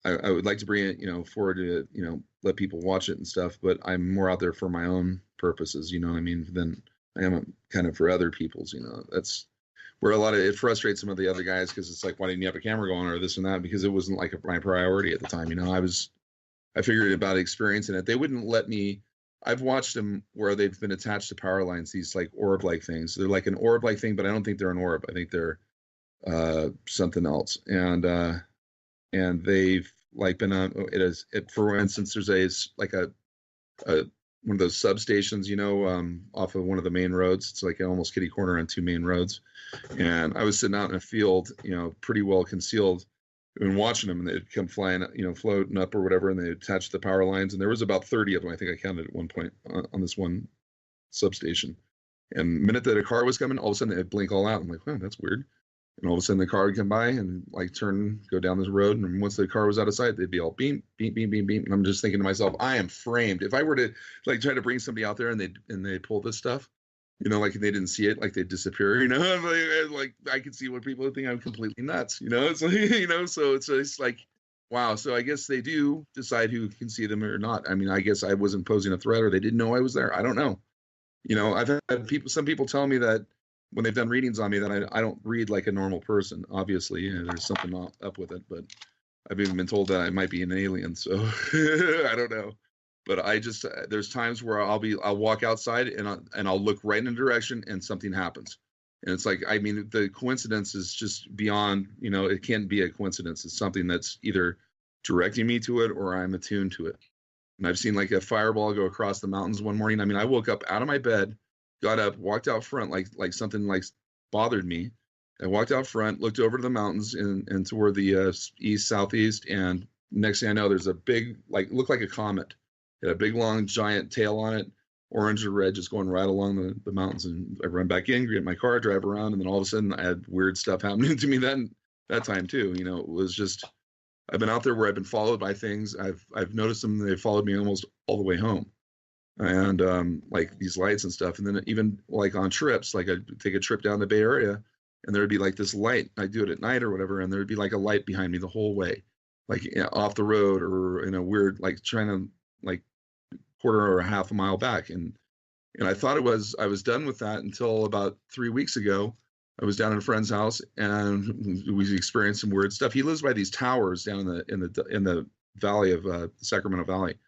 I would like to bring it forward to let people watch it and stuff, but I'm more out there for my own purposes, than I am kind of for other people's. That's where it frustrates some of the other guys, because it's like, why didn't you have a camera going or this and that? Because it wasn't like my priority at the time. I figured about experiencing it. They wouldn't let me. I've watched them where they've been attached to power lines, these like orb-like things. They're like an orb-like thing, but I don't think they're an orb. I think they're something else. And they've like been on for instance, there's a one of those substations, off of one of the main roads. It's like almost kitty corner on two main roads. And I was sitting out in a field, pretty well concealed, and watching them, and they'd come flying, floating up or whatever, and they attached the power lines, and there was about 30 of them. I think I counted at one point on this one substation. And the minute that a car was coming, all of a sudden they'd blink all out. I'm like, oh, that's weird. And all of a sudden the car would come by and like go down this road, and once the car was out of sight, they'd be all beep, beep, beep, beep, beep. And I'm just thinking to myself, I am framed. If I were to like try to bring somebody out there and they pull this stuff, like they didn't see it, like they disappear, like I could see what people would think I'm completely nuts, it's like, so it's like, wow. So I guess they do decide who can see them or not. I mean, I guess I wasn't posing a threat, or they didn't know I was there. I don't know. I've had some people tell me that when they've done readings on me, that I don't read like a normal person. Obviously, there's something up with it, but I've even been told that I might be an alien. So I don't know. But I just there's times where I'll walk outside and I'll look right in a direction and something happens. And it's like, I mean, the coincidence is just beyond, it can't be a coincidence. It's something that's either directing me to it or I'm attuned to it. And I've seen like a fireball go across the mountains one morning. I mean, I woke up out of my bed, got up, walked out front, like something like bothered me. I walked out front, looked over to the mountains and toward the east, southeast. And next thing I know, there's a big, looked like a comet. It had a big, long, giant tail on it, orange or red, just going right along the mountains. And I run back in, get my car, drive around. And then all of a sudden I had weird stuff happening to me that time too. It was just, I've been out there where I've been followed by things. I've noticed them. They followed me almost all the way home. And like these lights and stuff. And then even like on trips, like I'd take a trip down the Bay Area and there'd be like this light. I do it at night or whatever. And there'd be like a light behind me the whole way, like off the road or in a weird, like trying to like quarter or a half a mile back. And I thought I was done with that until about 3 weeks ago. I was down at a friend's house and we experienced some weird stuff. He lives by these towers down in the valley of Sacramento Valley.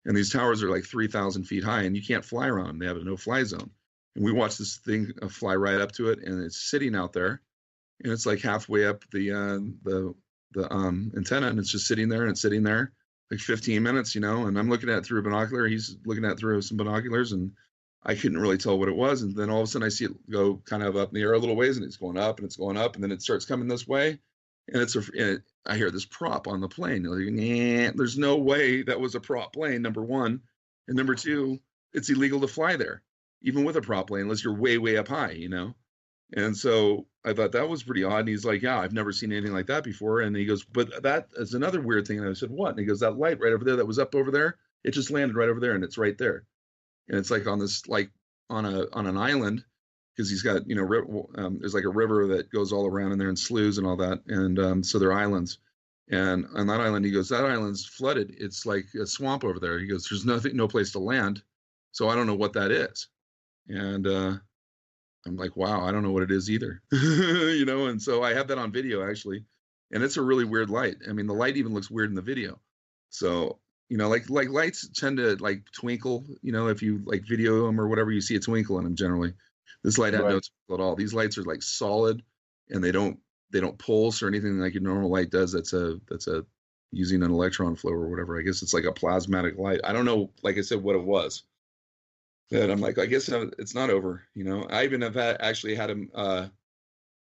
And these towers are like 3,000 feet high and you can't fly around them. They have a no-fly zone. And we watched this thing fly right up to it and it's sitting out there and it's like halfway up the antenna and it's just sitting there and it's sitting there like 15 minutes, and I'm looking at it through a binocular. He's looking at it through some binoculars and I couldn't really tell what it was. And then all of a sudden I see it go kind of up in the air a little ways and it's going up and it's going up and then it starts coming this way. And I hear this prop on the plane. Like, there's no way that was a prop plane, number one. And number two, it's illegal to fly there, even with a prop plane, unless you're way, way up high, And so I thought that was pretty odd. And he's like, yeah, I've never seen anything like that before. And he goes, but that is another weird thing. And I said, what? And he goes, that light right over there that was up over there, it just landed right over there and it's right there. And it's like on this, like on an island, because he's got, there's like a river that goes all around in there and sloughs and all that. And so they're islands. And on that island, he goes, that island's flooded. It's like a swamp over there. He goes, there's no place to land. So I don't know what that is. And I'm like, wow, I don't know what it is either. And so I have that on video actually. And it's a really weird light. I mean, the light even looks weird in the video. So, like lights tend to like twinkle, if you like video them or whatever, you see a twinkle in them generally. This light had no twinkle at all. These lights are like solid and they don't pulse or anything like a normal light does. That's a using an electron flow or whatever. I guess it's like a plasmatic light. I don't know, like I said, what it was. And I'm like, I guess it's not over. I even have actually had him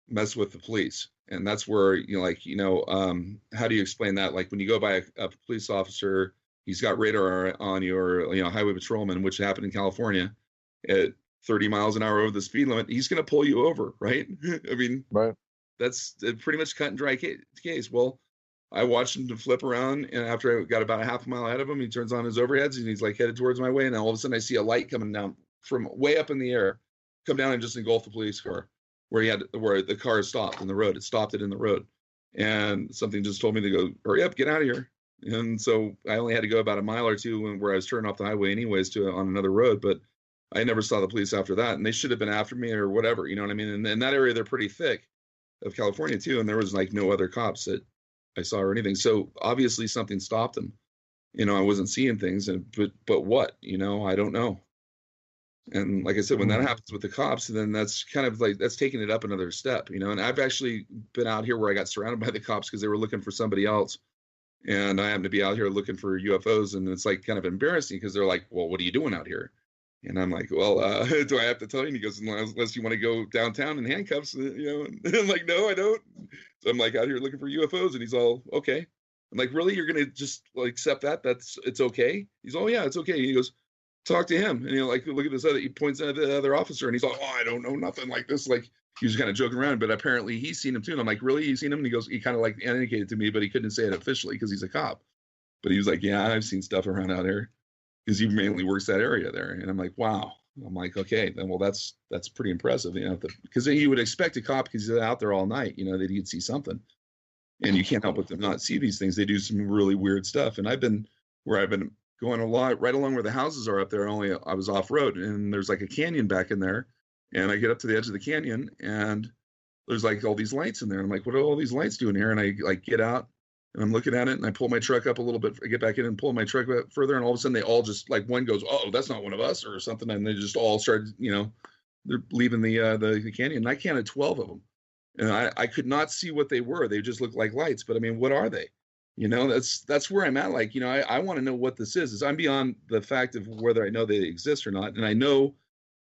mess with the police. And that's where, how do you explain that? Like when you go by a police officer, he's got radar on you or, highway patrolman, which happened in California at 30 miles an hour over the speed limit, he's going to pull you over, right? I mean, right. That's a pretty much cut and dry case. Well, I watched him to flip around, and after I got about a half a mile ahead of him, he turns on his overheads, and he's like headed towards my way, and all of a sudden I see a light coming down from way up in the air, come down and just engulf the police car, where the car stopped in the road. It stopped it in the road, and something just told me to go, hurry up, get out of here. And so I only had to go about a mile or two where I was turning off the highway anyways on another road, but I never saw the police after that, and they should have been after me or whatever, you know what I mean? And in that area, they're pretty thick of California too, and there was like no other cops that I saw or anything. So obviously something stopped them. I wasn't seeing things, but what? I don't know. And like I said, when that happens with the cops, then that's kind of like that's taking it up another step, And I've actually been out here where I got surrounded by the cops because they were looking for somebody else. And I happen to be out here looking for UFOs, and it's like kind of embarrassing because they're like, well, what are you doing out here? And I'm like, well, do I have to tell you? And he goes, unless you want to go downtown in handcuffs, And I'm like, no, I don't. So I'm like out here looking for UFOs, and he's all, okay. I'm like, really? You're gonna just like accept that? It's okay? He's all, yeah, it's okay. And he goes, talk to him. And like, look at this other. He points at the other officer, and he's like, oh, I don't know nothing like this. Like he was kind of joking around, but apparently he's seen him too. And I'm like, really? You've seen him? And he goes, he kind of like indicated to me, but he couldn't say it officially because he's a cop. But he was like, yeah, I've seen stuff around out here. Because he mainly works that area there. And I'm like, wow. I'm like, okay, then well, that's pretty impressive, because you would expect a cop, because he's out there all night, that he'd see something. And you can't help but to not see these things. They do some really weird stuff. And I've been going a lot right along where the houses are up there, only I was off road, and there's like a canyon back in there. And I get up to the edge of the canyon, and there's like all these lights in there. And I'm like, what are all these lights doing here? And I like get out, and I'm looking at it, and I pull my truck up a little bit, I get back in and pull my truck up further, and all of a sudden they all just like, one goes, oh, that's not one of us or something, and they just all started, they're leaving the canyon. And I counted 12 of them, and I could not see what they were. They just looked like lights, but I mean, what are they? That's where I'm at. Like, I want to know what this is. I'm beyond the fact of whether I know they exist or not, and I know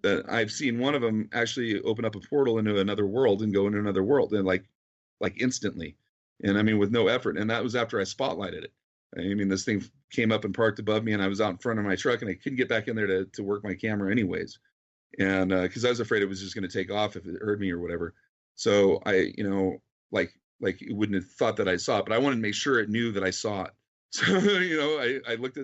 that I've seen one of them actually open up a portal into another world and go into another world, and like instantly. And I mean, with no effort. And that was after I spotlighted it. I mean, this thing came up and parked above me, and I was out in front of my truck, and I couldn't get back in there to work my camera anyways. And because I was afraid it was just going to take off if it heard me or whatever. So I, like it wouldn't have thought that I saw it, but I wanted to make sure it knew that I saw it. So, I looked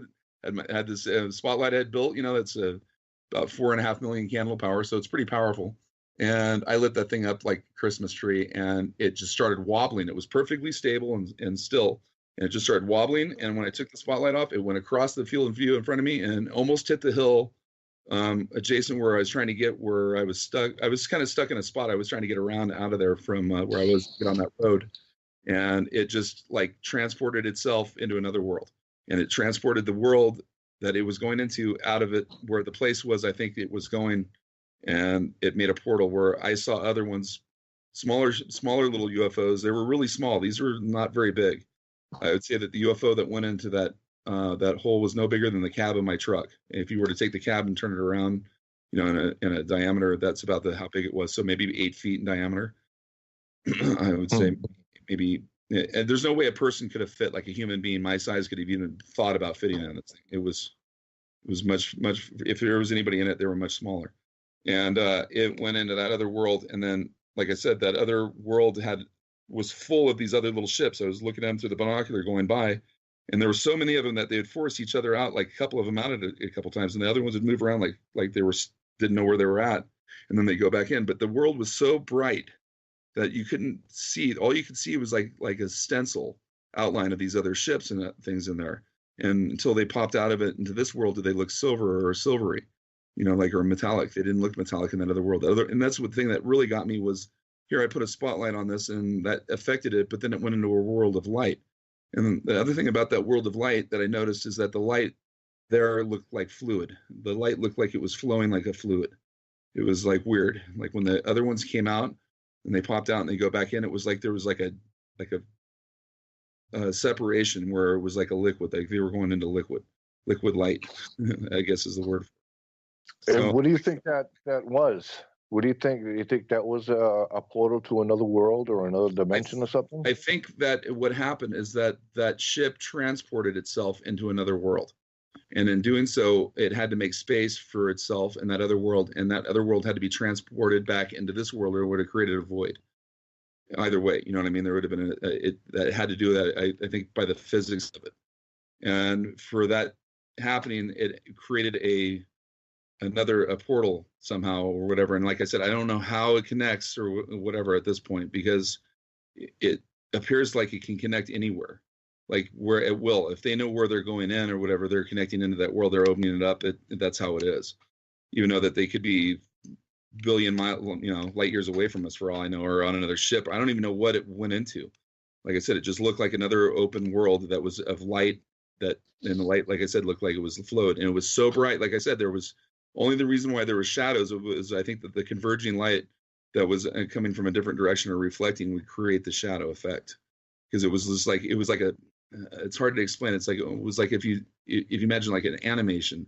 had this spotlight I had built, that's about 4.5 million candle power. So it's pretty powerful. And I lit that thing up like a Christmas tree, and it just started wobbling. It was perfectly stable and still, and it just started wobbling. And when I took the spotlight off, it went across the field of view in front of me and almost hit the hill adjacent where I was trying to get, where I was stuck. I was kind of stuck in a spot. I was trying to get around out of there from where I was on that road. And it just like transported itself into another world. And it transported the world that it was going into out of it, where the place was, I think it was going. And it made a portal where I saw other ones, smaller little UFOs. They were really small. These were not very big. I would say that the UFO that went into that hole was no bigger than the cab of my truck. If you were to take the cab and turn it around, in a diameter, that's about how big it was. So maybe 8 feet in diameter. I would say maybe. And there's no way a person could have fit, like a human being my size could have even thought about fitting in it. It was much. If there was anybody in it, they were much smaller. And it went into that other world. And then, like I said, that other world was full of these other little ships. I was looking at them through the binocular going by, and there were so many of them that they would force each other out. Like a couple of them out a couple times, and the other ones would move around like they didn't know where they were at, and then they go back in. But the world was so bright that you couldn't see. All you could see was like a stencil outline of these other ships and things in there. And until they popped out of it into this world, did they look silver or silvery? Or metallic. They didn't look metallic in that other world. And that's the thing that really got me was, here I put a spotlight on this, and that affected it, but then it went into a world of light. And the other thing about that world of light that I noticed is that the light there looked like fluid. The light looked like it was flowing like a fluid. It was like weird. Like when the other ones came out and they popped out and they go back in, it was like there was like a separation where it was like a liquid. Like they were going into liquid light, I guess is the word. And what do you think that was? What do you think? Do you think that was a portal to another world or another dimension or something? I think that what happened is that ship transported itself into another world. And in doing so, it had to make space for itself in that other world. And that other world had to be transported back into this world, or it would have created a void. Either way, you know what I mean? There would have been that had to do with that, I think, by the physics of it. And for that happening, it created a portal somehow or whatever. And like I said, I don't know how it connects or whatever at this point, because it appears like it can connect anywhere, like where it will. If they know where they're going in or whatever, they're connecting into that world, they're opening it up. That's how it is. Even though that they could be billion light years away from us for all I know, or on another ship. I don't even know what it went into. Like I said, it just looked like another open world that was of light, and the light, like I said, looked like it was flowed, and it was so bright. Like I said, there was only the reason why there were shadows was, I think, that the converging light that was coming from a different direction or reflecting would create the shadow effect. Because it was just like, it's hard to explain. It was like if you imagine like an animation,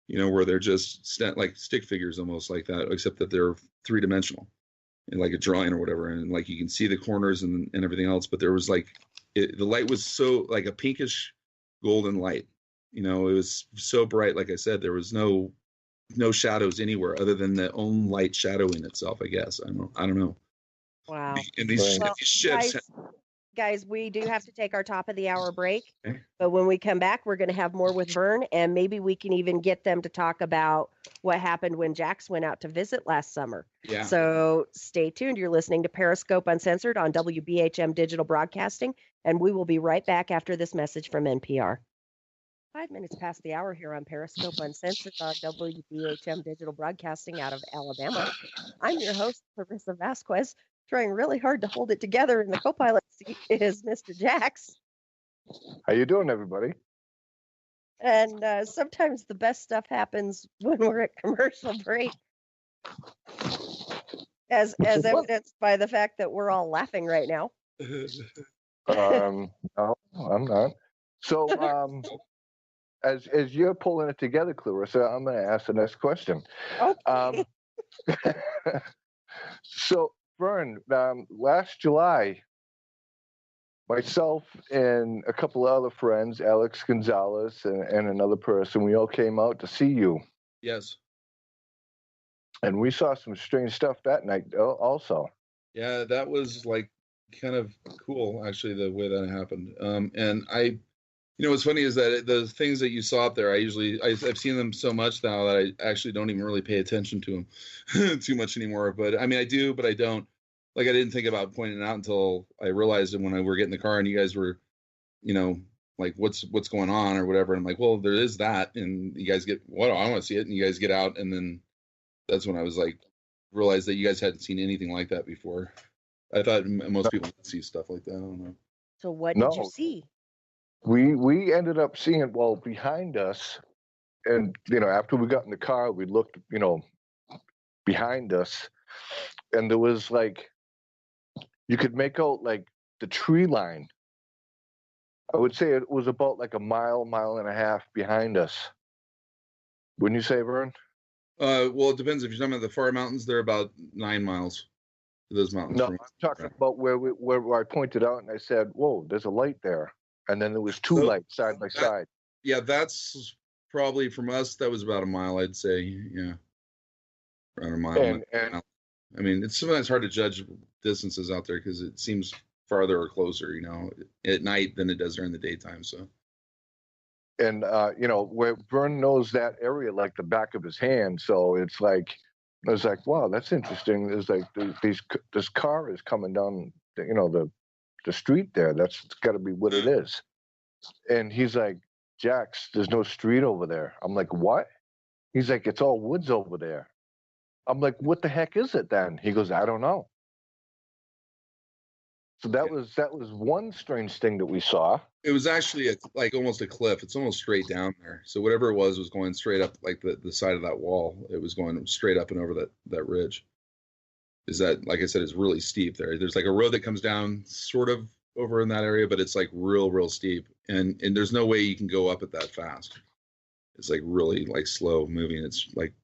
where they're just like stick figures almost like that, except that they're 3-dimensional and like a drawing or whatever. And like you can see the corners and everything else, but there was like, the light was so like a pinkish golden light. It was so bright. Like I said, there was no shadows anywhere other than the own light shadowing itself, I guess. I don't know. Wow. And these ships. Guys, we do have to take our top of the hour break. Okay. But when we come back, we're going to have more with Vern, and maybe we can even get them to talk about what happened when Jax went out to visit last summer. Yeah. So stay tuned. You're listening to Periscope Uncensored on WBHM Digital Broadcasting, and we will be right back after this message from NPR. 5 minutes past the hour here on Periscope Uncensored on WBHM Digital Broadcasting out of Alabama. I'm your host, Clarissa Vasquez. Trying really hard to hold it together in the co-pilot seat is Mr. Jax. How you doing, everybody? And sometimes the best stuff happens when we're at commercial break, as evidenced by the fact that we're all laughing right now. No, I'm not. So, as you're pulling it together, Clarissa, I'm going to ask the next question. Okay. So, Vern, last July, myself and a couple of other friends, Alex Gonzalez and another person, we all came out to see you. Yes. And we saw some strange stuff that night also. Yeah, that was like kind of cool, actually, the way that happened. And what's funny is that the things that you saw up there, I've seen them so much now that I actually don't even really pay attention to them too much anymore. But I mean, I do, but I don't. Like, I didn't think about pointing it out until I realized it when we were getting in the car and you guys were, like, what's going on or whatever. And I'm like, well, there is that. And you guys get, what? I want to see it. And you guys get out. And then that's when I was like, realized that you guys hadn't seen anything like that before. I thought most people would see stuff like that. I don't know. So what did you see? We ended up seeing, well, behind us, and, after we got in the car, we looked, behind us, and there was like, you could make out like the tree line. I would say it was about like a mile and a half behind us. Wouldn't you say, Vern? Well, it depends. If you're talking about the far mountains, they're about 9 miles. Those mountains. No, I'm talking about where I pointed out and I said, whoa, there's a light there. And then there was two lights side by side. Yeah, that's probably from us. That was about a mile, I'd say. Yeah, around a mile. And I mean, it's sometimes hard to judge distances out there because it seems farther or closer, at night than it does during the daytime. So. And where Vern knows that area like the back of his hand, so it's like, I was like, wow, that's interesting. There's like this car is coming down, the street there. That's got to be what it is. And he's like, Jax, there's no street over there. I'm like, what? He's like, it's all woods over there. I'm like, what the heck is it then? He goes, I don't know. So that was one strange thing that we saw. It was actually like almost a cliff. It's almost straight down there. So whatever it was going straight up like the side of that wall. It was going straight up and over that ridge. Is that, like I said, it's really steep there. There's like a road that comes down sort of over in that area, but it's like real steep. And there's no way you can go up it that fast. It's like really like slow moving. It's like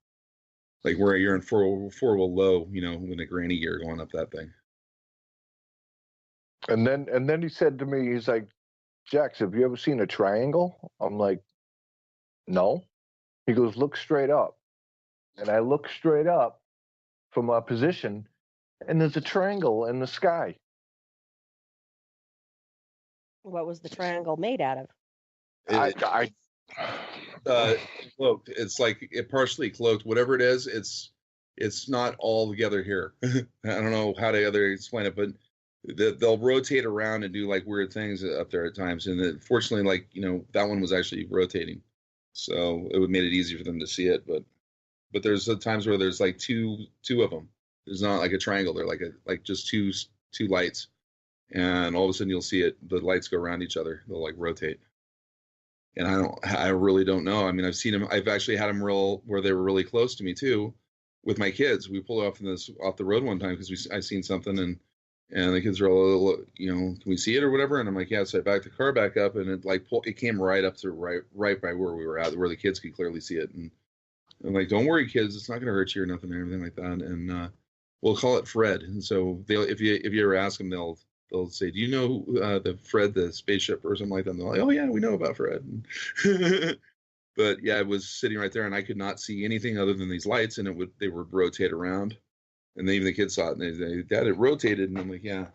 where you're in four-wheel low, in a granny gear going up that thing. And then he said to me, he's like, Jax, have you ever seen a triangle? I'm like, no. He goes, look straight up. And I look straight up from our position, and there's a triangle in the sky. What was the triangle made out of? Cloaked. It's like it partially cloaked. Whatever it is, it's not all together here. I don't know how to other explain it, but they'll rotate around and do like weird things up there at times. And fortunately, like that one was actually rotating, so it would made it easy for them to see it. But there's times where there's like two of them. There's not like a triangle. They're like just two lights, and all of a sudden you'll see it. The lights go around each other. They'll like rotate. And I really don't know. I mean, I've seen them. I've actually had them where they were really close to me too, with my kids. We pulled off the road one time because I seen something and the kids were all, can we see it or whatever? And I'm like, yeah. So I backed the car back up and it came right up to right by where we were at, where the kids could clearly see it. And I'm like, don't worry, kids, it's not going to hurt you or nothing or anything like that. And we'll call it Fred. And so if you ever ask them, they'll say, do you know the Fred, the spaceship or something like that? And they're like, oh yeah, we know about Fred. But yeah, it was sitting right there and I could not see anything other than these lights, and they would rotate around. And then even the kids saw it and they Dad, it rotated. And I'm like, yeah,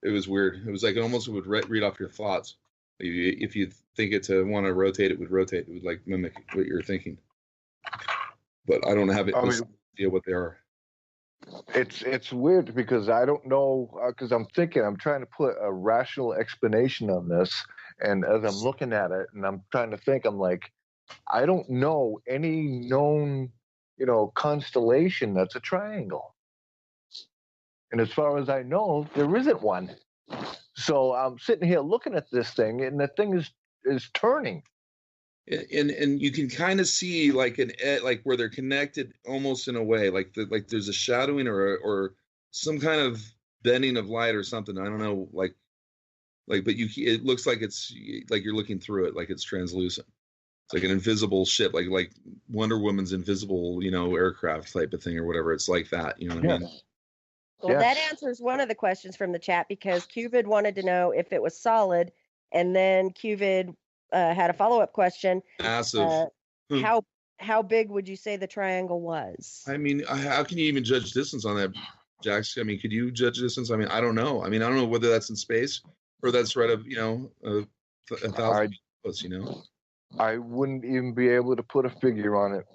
it was weird. It was like, it would read off your thoughts. If you think it to want to rotate, it would rotate. It would like mimic what you're thinking. But I don't have idea what they are. It's weird because I don't know, because I'm trying to put a rational explanation on this, And as I'm looking at it and I'm trying to think, I'm like, I don't know any known, constellation that's a triangle. And as far as I know, there isn't one. So I'm sitting here looking at this thing, and the thing is turning. And you can kind of see like like where they're connected almost in a way, like there's a shadowing or some kind of bending of light or something. I don't know, but it looks like it's like you're looking through it, like it's translucent. It's like an invisible ship, like Wonder Woman's invisible, aircraft type of thing or whatever. It's like that, you know what I mean? Well, that answers one of the questions from the chat, because Cuvid wanted to know if it was solid, and then Cuvid had a follow-up question. Massive. How big would you say the triangle was? I mean, how can you even judge distance on that, Jax? I mean, could you judge distance? I mean, I don't know. I don't know whether that's in space or that's right up, 1,000 feet close, I wouldn't even be able to put a figure on it,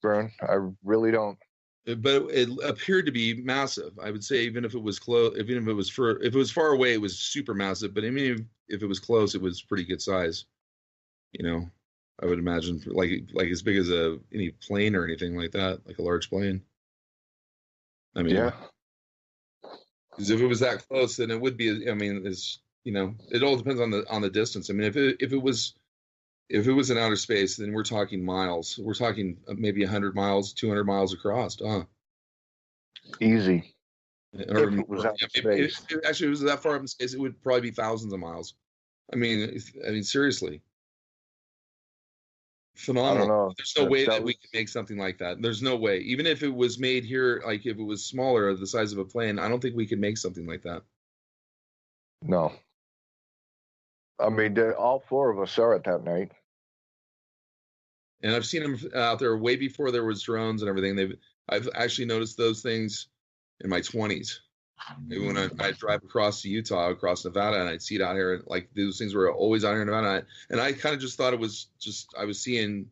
Vern. I really don't. But it appeared to be massive. I would say even if it was close, if it was far away, it was super massive. But I mean, if it was close, it was pretty good size. I would imagine like as big as any plane or anything like that, like a large plane. I mean, yeah. Because if it was that close, then it would be. I mean, it all depends on the distance. I mean, if it was in outer space, then we're talking miles. We're talking maybe 100 miles, 200 miles across. Easy. Or if it was out of space. If it was that far up in space, it would probably be thousands of miles. I mean, seriously. Phenomenal. I don't know. There's no way that we can make something like that. There's no way. Even if it was made here, like if it was smaller, the size of a plane, I don't think we could make something like that. No. I mean, all four of us saw it that night. And I've seen them out there way before there was drones and everything. I've actually noticed those things in my 20s. Maybe when I drive across to Utah, across Nevada, and I'd see it out here, like those things were always out here in Nevada. And I kind of just thought it was just, I was seeing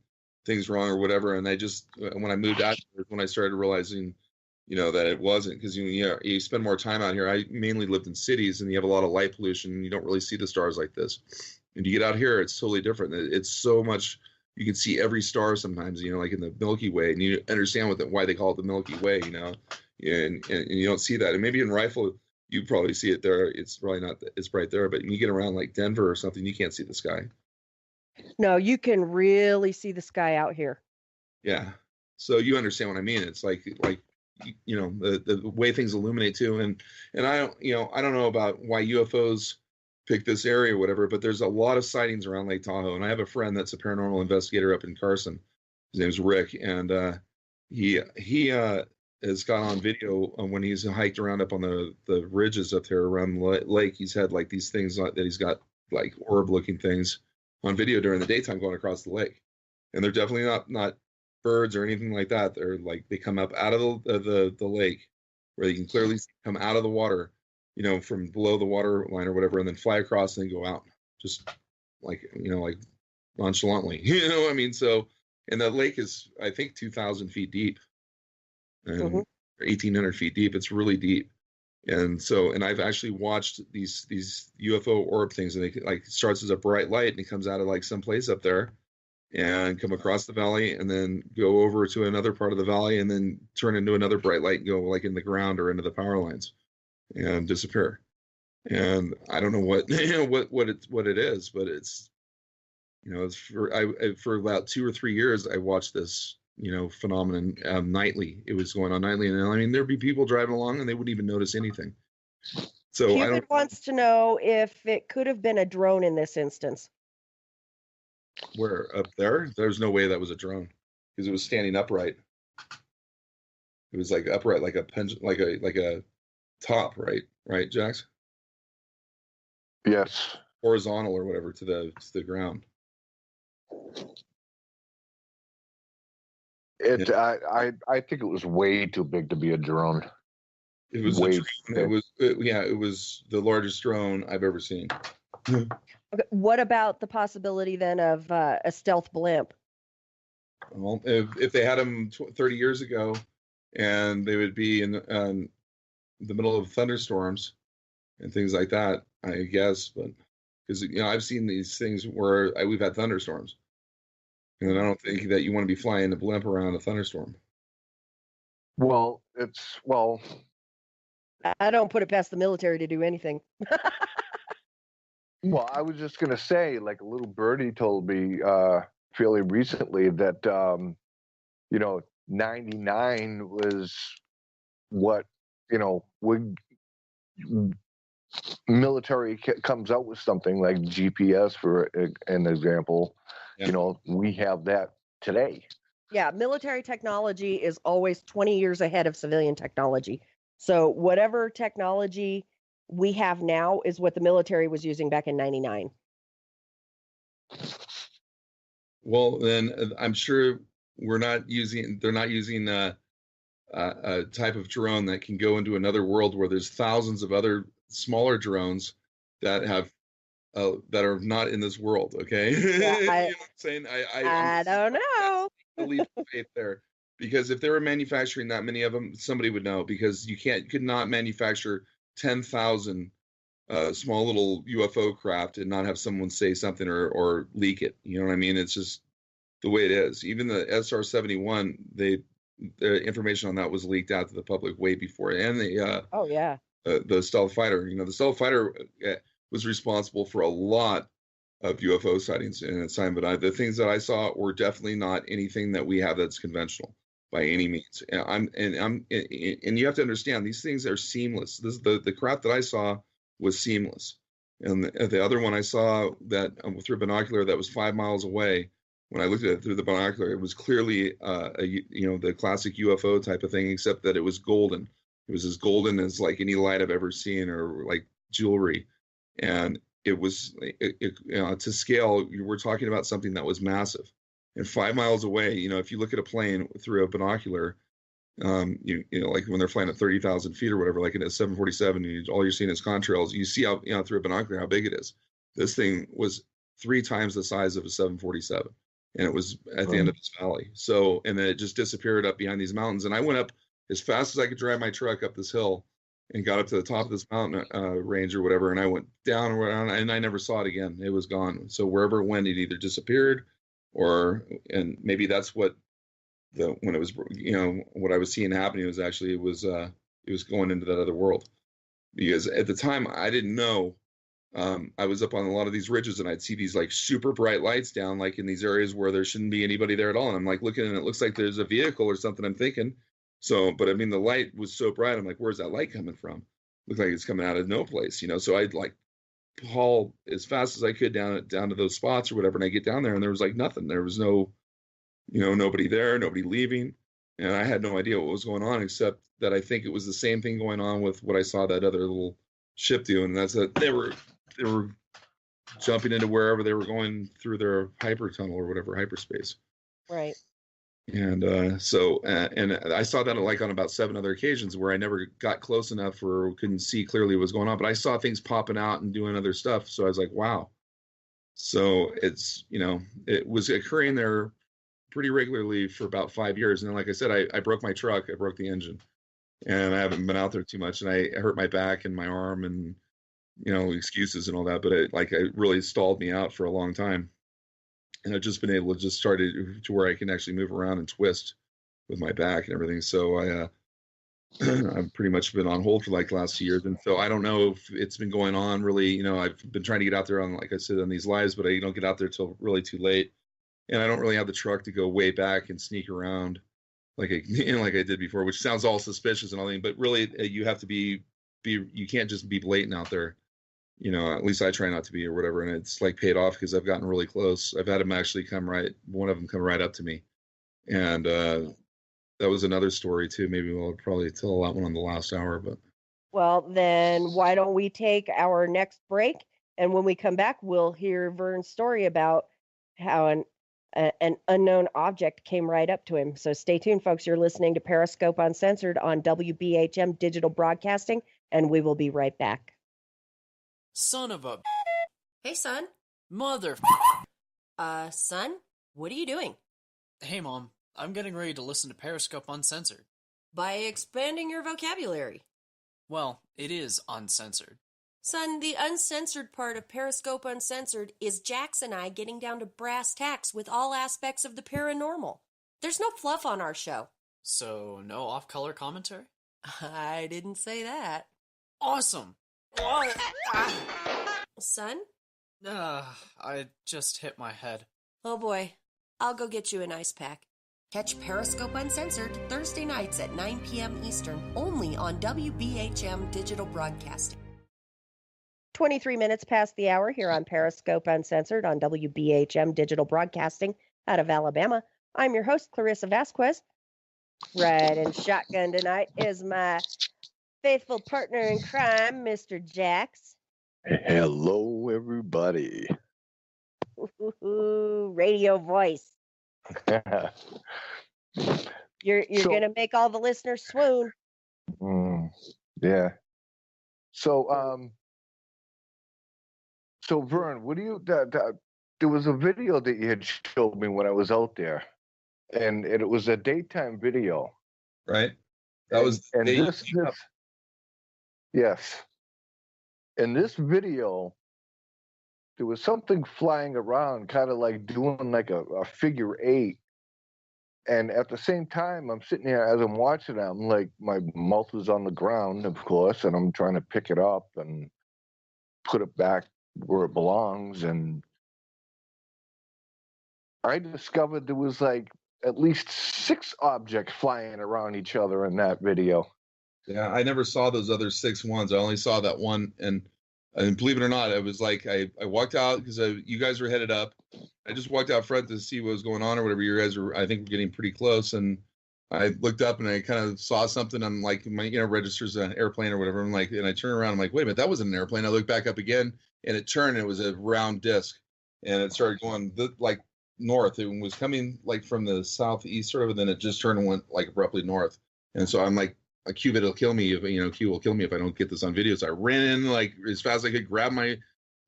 things wrong or whatever. And when I moved out here, when I started realizing, that it wasn't, because you spend more time out here. I mainly lived in cities, and you have a lot of light pollution, and you don't really see the stars like this. And you get out here, it's totally different. It's so much, you can see every star sometimes, like in the Milky Way, and you understand why they call it the Milky Way, and you don't see that. And maybe in Rifle, you probably see it there. It's probably not as bright there, but when you get around like Denver or something, you can't see the sky. No, you can really see the sky out here. Yeah. So you understand what I mean. It's like the way things illuminate too. And I don't know about why UFOs pick this area or whatever, but there's a lot of sightings around Lake Tahoe. And I have a friend that's a paranormal investigator up in Carson. His name's Rick. And he has got on video when he's hiked around up on the ridges up there around the lake. He's had like these things that he's got like orb looking things on video during the daytime going across the lake. And they're definitely not birds or anything like that. They're like, they come up out of the lake where you can clearly see come out of the water, from below the water line or whatever, and then fly across and then go out just like, like nonchalantly, I mean? So, and the lake is, I think, 2,000 feet deep. And 1,800 feet deep. It's really deep. And so, and I've actually watched these UFO orb things, and it like starts as a bright light, and it comes out of like someplace up there and come across the valley and then go over to another part of the valley and then turn into another bright light and go like in the ground or into the power lines and disappear. And I don't know what it is, but it's it's for about 2 or 3 years I watched this phenomenon nightly. It was going on nightly, and I mean there'd be people driving along and they wouldn't even notice anything. So Cupid wants to know if it could have been a drone in this instance. Where up there? There's no way that was a drone, because it was standing upright. It was like upright, like a top, right, Jax? Yes. Horizontal or whatever to the ground. I think it was way too big to be a drone. It was way it was the largest drone I've ever seen. Okay. What about the possibility then of a stealth blimp? Well, if they had them 30 years ago, and they would be in the middle of thunderstorms and things like that, I guess. But because I've seen these things where we've had thunderstorms, and I don't think that you want to be flying a blimp around a thunderstorm. Well, I don't put it past the military to do anything. Well, I was just going to say, like a little birdie told me fairly recently that, 99 was what, would military comes out with something like GPS, for an example. Yeah. We have that today. Yeah, military technology is always 20 years ahead of civilian technology. So whatever technology we have now is what the military was using back in 99. Well, then I'm sure they're not using a type of drone that can go into another world where there's thousands of other smaller drones that have that are not in this world. Okay. Yeah, You know what I'm saying? I don't know. A leap of faith there, because if they were manufacturing that many of them, somebody would know, because you could not manufacture 10,000 small little UFO craft and not have someone say something or leak it. You know what I mean? It's just the way it is. Even the SR-71, the information on that was leaked out to the public way before, and Oh yeah. the stealth fighter. The stealth fighter was responsible for a lot of UFO sightings in its time, but the things that I saw were definitely not anything that we have that's conventional by any means. And you have to understand, these things are seamless. The crap that I saw was seamless, and the other one I saw that through a binocular that was 5 miles away. When I looked at it through the binocular, it was clearly the classic UFO type of thing, except that it was golden. It was as golden as like any light I've ever seen, or like jewelry, and it was to scale. We're talking about something that was massive, and 5 miles away. If you look at a plane through a binocular, like when they're flying at 30,000 feet or whatever, like in a 747, all you're seeing is contrails. You see how through a binocular how big it is. This thing was 3 times the size of a 747, and it was at the end of this valley. So, and then it just disappeared up behind these mountains, and I went up as fast as I could drive my truck up this hill, and got up to the top of this mountain range or whatever, and I went down and I never saw it again. It was gone. So wherever it went, it either disappeared, and maybe that's what when it was, what I was seeing happening was actually it was going into that other world, because at the time I didn't know. I was up on a lot of these ridges, and I'd see these like super bright lights down, like in these areas where there shouldn't be anybody there at all. And I'm like looking, and it looks like there's a vehicle or something. I'm thinking. So, but I mean, the light was so bright. I'm like, where's that light coming from? Looked like it's coming out of no place, So I'd like haul as fast as I could down to those spots or whatever. And I get down there, and there was like nothing. There was no, nobody there, nobody leaving. And I had no idea what was going on, except that I think it was the same thing going on with what I saw that other little ship do. And that's that they were jumping into wherever they were going through their hyper tunnel or whatever, hyperspace. Right. And and I saw that like on about 7 other occasions where I never got close enough or couldn't see clearly what was going on, but I saw things popping out and doing other stuff. So I was like, wow. So it's, it was occurring there pretty regularly for about 5 years. And then, like I said, I broke my truck. I broke the engine, and I haven't been out there too much. And I hurt my back and my arm, and, excuses and all that. But it really stalled me out for a long time. And I've just been able to just start to where I can actually move around and twist with my back and everything. So I've pretty much been on hold for like the last 2 years. And so I don't know if it's been going on really, I've been trying to get out there on, like I said, on these lives, but I don't get out there till really too late. And I don't really have the truck to go way back and sneak around like I did before, which sounds all suspicious and all that, but really you have to you can't just be blatant out there. At least I try not to be or whatever. And it's like paid off because I've gotten really close. I've had them actually one of them come right up to me. And that was another story too. Maybe we'll probably tell that one on the last hour, but. Well, then why don't we take our next break? And when we come back, we'll hear Vern's story about how an unknown object came right up to him. So stay tuned, folks. You're listening to Periscope Uncensored on WBHM Digital Broadcasting, and we will be right back. Son of a... Hey, son. Mother... Son? What are you doing? Hey, Mom. I'm getting ready to listen to Periscope Uncensored. By expanding your vocabulary. Well, it is uncensored. Son, the uncensored part of Periscope Uncensored is Jax and I getting down to brass tacks with all aspects of the paranormal. There's no fluff on our show. So, no off-color commentary? I didn't say that. Awesome! Son? I just hit my head. Oh boy. I'll go get you an ice pack. Catch Periscope Uncensored Thursday nights at 9 p.m. Eastern, only on WBHM Digital Broadcasting. 23 minutes past the hour here on Periscope Uncensored on WBHM Digital Broadcasting out of Alabama. I'm your host, Clarissa Vasquez. Riding shotgun tonight is my faithful partner in crime, Mr. Jax. Hello, everybody. Ooh, radio voice. You're gonna make all the listeners swoon. Yeah. So Vern, what do you? There was a video that you had showed me when I was out there, and it was a daytime video. Right. That was and this yes. In this video, there was something flying around, kind of like doing like a figure eight. And at the same time, I'm sitting here as I'm watching it, I'm like, my mouth is on the ground, of course, and I'm trying to pick it up and put it back where it belongs. And I discovered there was like at least 6 objects flying around each other in that video. Yeah, I never saw those other 6 ones. I only saw that one, and believe it or not, it was like I walked out because you guys were headed up. I just walked out front to see what was going on or whatever. You guys were, I think, getting pretty close, and I looked up and I kind of saw something. I'm like, my registers an airplane or whatever. I'm like, and I turn around. I'm like, wait a minute, that wasn't an airplane. I looked back up again, and it turned. And it was a round disc, and it started going like north. It was coming like from the southeast sort of, and then it just turned and went like abruptly north. And so I'm like, Q, it'll kill me if Q will kill me if I don't get this on video. So I ran in like as fast as I could, grab my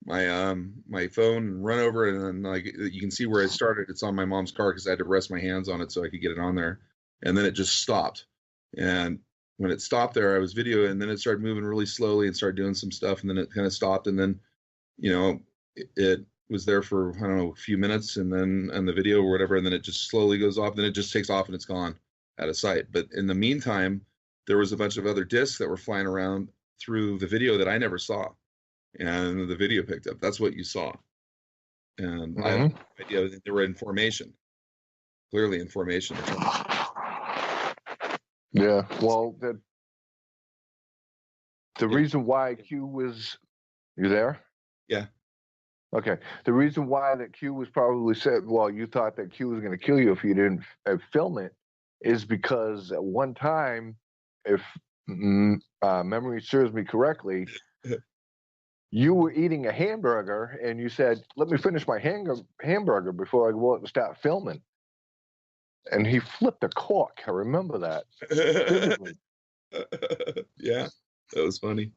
phone and run over, and then like you can see where I started. It's on my mom's car because I had to rest my hands on it so I could get it on there. And then it just stopped. And when it stopped there, I was videoing, and then it started moving really slowly and started doing some stuff, and then it kind of stopped, and then it was there for, I don't know, a few minutes, and then on the video or whatever, and then it just slowly goes off, then it just takes off and it's gone out of sight. But in the meantime, there was a bunch of other discs that were flying around through the video that I never saw, and the video picked up. That's what you saw. And I had no idea that they were in formation, clearly in formation. Yeah, well, the reason why Q was, you there? Yeah. Okay. The reason why that Q was probably said, well, you thought that Q was going to kill you if you didn't film it, is because at one time, if memory serves me correctly, you were eating a hamburger and you said, let me finish my hamburger before I go out and start filming. And he flipped a cork. I remember that. Yeah, that was funny.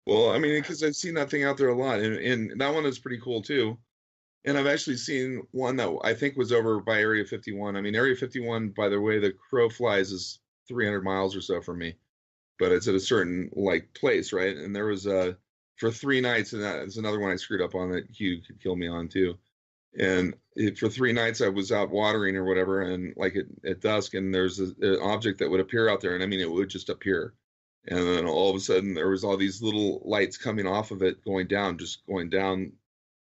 Well, I mean, because I've seen that thing out there a lot, and that one is pretty cool too. And I've actually seen one that I think was over by Area 51. I mean, Area 51, by the way the crow flies, is 300 miles or so from me, but it's at a certain like place, right? And there was for 3 nights, and that's another one I screwed up on that Hugh could kill me on too. And for 3 nights I was out watering or whatever, and like at dusk, and there's an object that would appear out there, and I mean it would just appear, and then all of a sudden there was all these little lights coming off of it, going down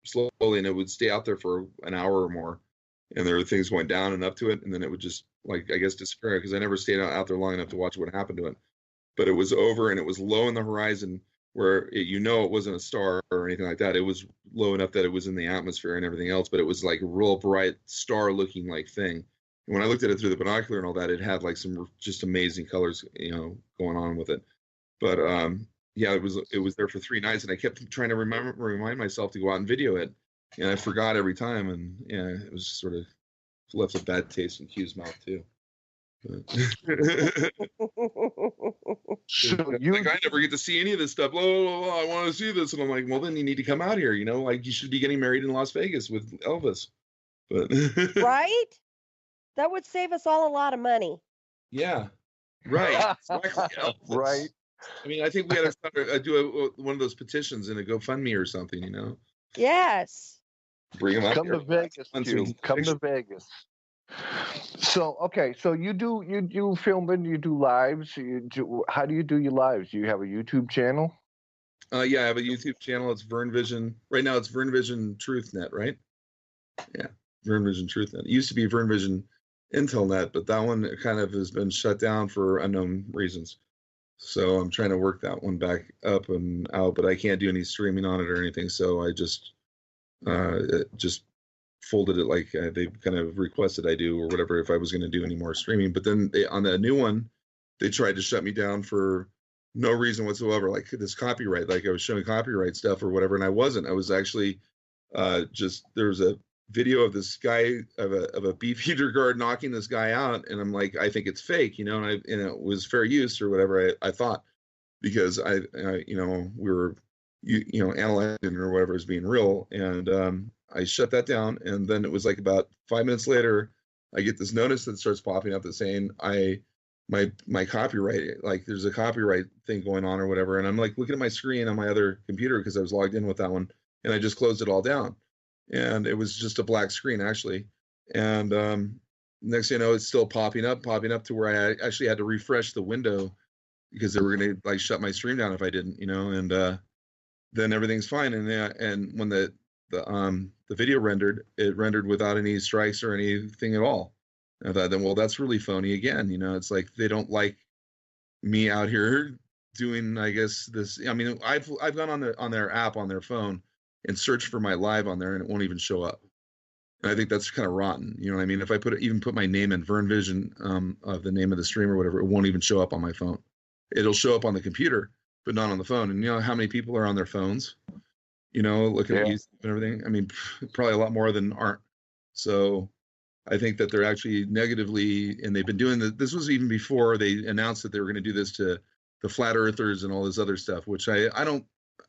slowly, and it would stay out there for an hour or more, and there were things going down and up to it, and then it would just, like, I guess, disappear, because I never stayed out there long enough to watch what happened to it. But it was over, and it was low in the horizon, where it wasn't a star or anything like that. It was low enough that it was in the atmosphere and everything else, but it was like a real bright star-looking like thing. And when I looked at it through the binocular and all that, it had like some just amazing colors, going on with it. But yeah, it was there for 3 nights, and I kept trying to remind myself to go out and video it, and I forgot every time, and yeah, it was sort of left a bad taste in Q's mouth too. So I never get to see any of this stuff. I want to see this, and I'm like, well, then you need to come out here. Like you should be getting married in Las Vegas with Elvis. But right? That would save us all a lot of money. Yeah, right. Exactly. Right. I mean, I think we got to do one of those petitions in a GoFundMe or something, you know? Yes. Bring them up. Come to Vegas, Once Q. we- Come to Vegas. So okay, so you do filming, you do lives. How do you do your lives? Do you have a YouTube channel? Yeah, I have a YouTube channel. It's Vern Vision. Right now, it's Vern Vision TruthNet, right? Yeah, Vern Vision TruthNet. It used to be Vern Vision IntelNet, but that one kind of has been shut down for unknown reasons. So I'm trying to work that one back up and out, but I can't do any streaming on it or anything. So I just folded it like they kind of requested I do or whatever if I was going to do any more streaming. But then on the new one, they tried to shut me down for no reason whatsoever, like this copyright, like I was showing copyright stuff or whatever, and I wasn't. I was actually there was a video of this guy of a beefeater guard knocking this guy out, and I'm like, I think it's fake, you know, and it was fair use or whatever I thought, because I you know, we were you know, analyzing or whatever as being real, and I shut that down, and then it was like about 5 minutes later, I get this notice that starts popping up that's saying my copyright, like there's a copyright thing going on or whatever, and I'm like looking at my screen on my other computer because I was logged in with that one, and I just closed it all down, and it was just a black screen actually, and next thing you know, it's still popping up to where I actually had to refresh the window because they were going to like shut my stream down if I didn't, you know, and then everything's fine, and when the video rendered, it rendered without any strikes or anything at all. I thought, then, well, that's really phony again. You know, it's like they don't like me out here doing, I guess, this. I mean, I've gone on their app on their phone and searched for my live on there, and it won't even show up. And I think that's kind of rotten. You know what I mean? If I even put my name in Vern Vision of the name of the stream or whatever, it won't even show up on my phone. It'll show up on the computer, but not on the phone. And you know how many people are on their phones? You know, looking at YouTube and everything. I mean, probably a lot more than aren't. So I think that they're actually negatively, and they've been doing this was even before they announced that they were going to do this to the flat earthers and all this other stuff, which I don't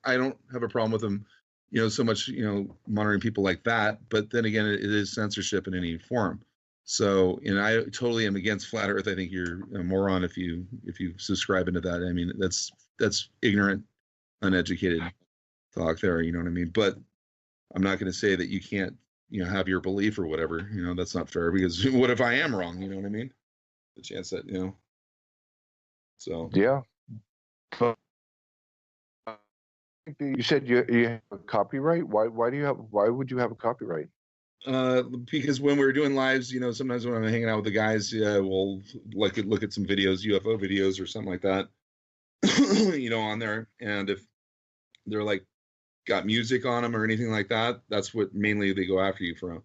have a problem with them, you know, so much, you know, monitoring people like that. But then again, it is censorship in any form. So, you know, I totally am against flat earth. I think you're a moron if you subscribe into that. I mean, that's ignorant, uneducated talk there, you know what I mean? But I'm not going to say that you can't, you know, have your belief or whatever, you know, that's not fair, because what if I am wrong, you know what I mean? The chance that, you know, so. Yeah. But you said you have a copyright. Why would you have a copyright? Because when we were doing lives, you know, sometimes when I'm hanging out with the guys, we'll look at some videos, UFO videos or something like that, you know, on there. And if they're like got music on them or anything like that, that's what mainly they go after you from.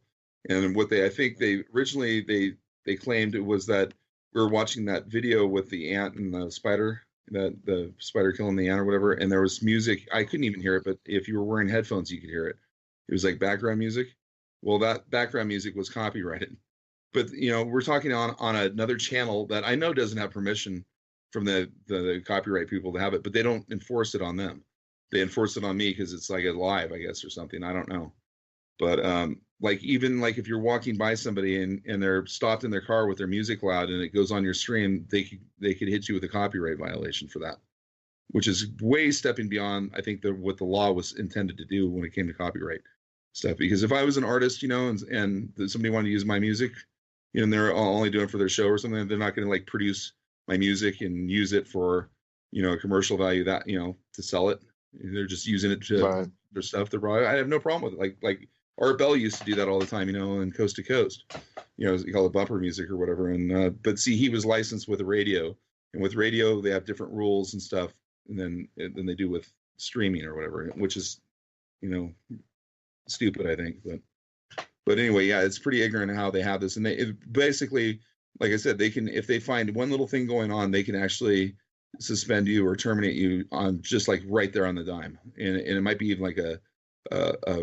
And what I think they originally they claimed it was that we were watching that video with the ant and the spider, that the spider killing the ant or whatever, and there was music. I couldn't even hear it, but if you were wearing headphones, you could hear it. It was like background music. Well, that background music was copyrighted. But you know, we're talking on another channel that I know doesn't have permission from the copyright people to have it, but they don't enforce it on them. They enforce it on me because it's like a live, I guess, or something. I don't know. But like even like if you're walking by somebody and they're stopped in their car with their music loud and it goes on your stream, they could hit you with a copyright violation for that, which is way stepping beyond, I think, what the law was intended to do when it came to copyright stuff. Because if I was an artist, you know, and somebody wanted to use my music, you know, and they're only doing it for their show or something, they're not going to like produce my music and use it for, you know, a commercial value, that, you know, to sell it. They're just using it to their stuff. I have no problem with it. Like Art Bell used to do that all the time, you know, in Coast to Coast, you know, you call it bumper music or whatever. And but see, he was licensed with a radio, and with radio they have different rules and stuff than they do with streaming or whatever, which is, you know, stupid, I think. But anyway, yeah, it's pretty ignorant how they have this, and basically, like I said, they can, if they find one little thing going on, they can actually suspend you or terminate you on just like right there on the dime. And it might be even like a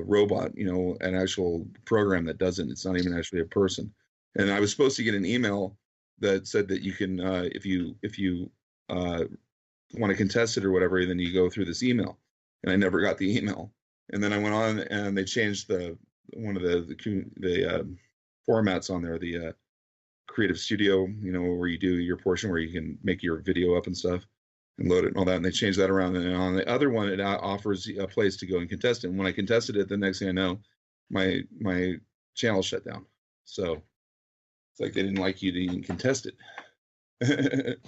robot, you know, an actual program that does it. It's not even actually a person. And I was supposed to get an email that said that you can, if you want to contest it or whatever, then you go through this email. And I never got the email. And then I went on and they changed one of the formats on there, the Creative Studio, you know, where you do your portion where you can make your video up and stuff. and load it and all that. And they changed that around. And on the other one, it offers a place to go and contest it. And when I contested it, the next thing I know, my channel shut down. So it's like they didn't like you to even contest it.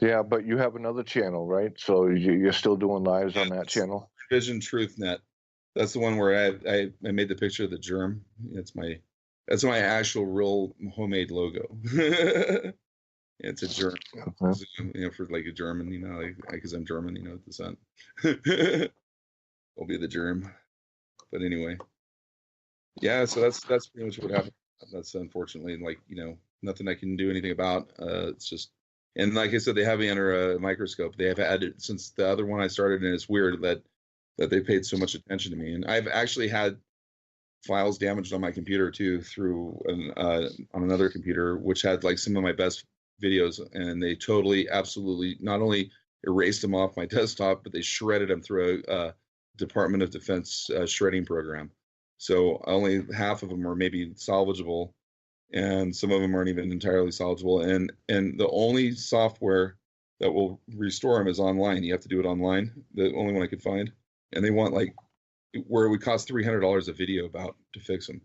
Yeah, but you have another channel, right? So you're still doing lives on that channel? Vision Truth Net. That's the one where I made the picture of the germ. That's my actual real homemade logo. It's a germ, for like a German, because I'm German, the sun. I'll be the germ. But anyway, yeah. So that's pretty much what happened. That's unfortunately nothing I can do anything about. It's just, and like I said, they have me under a microscope. They have added, since the other one I started, and it's weird that they paid so much attention to me. And I've actually had files damaged on my computer too through on another computer, which had like some of my best videos, and they totally, absolutely not only erased them off my desktop, but they shredded them through a Department of Defense shredding program. So only half of them are maybe salvageable, and some of them aren't even entirely salvageable. And the only software that will restore them is online. You have to do it online. The only one I could find, and they want like where it would cost $300 a video about to fix them,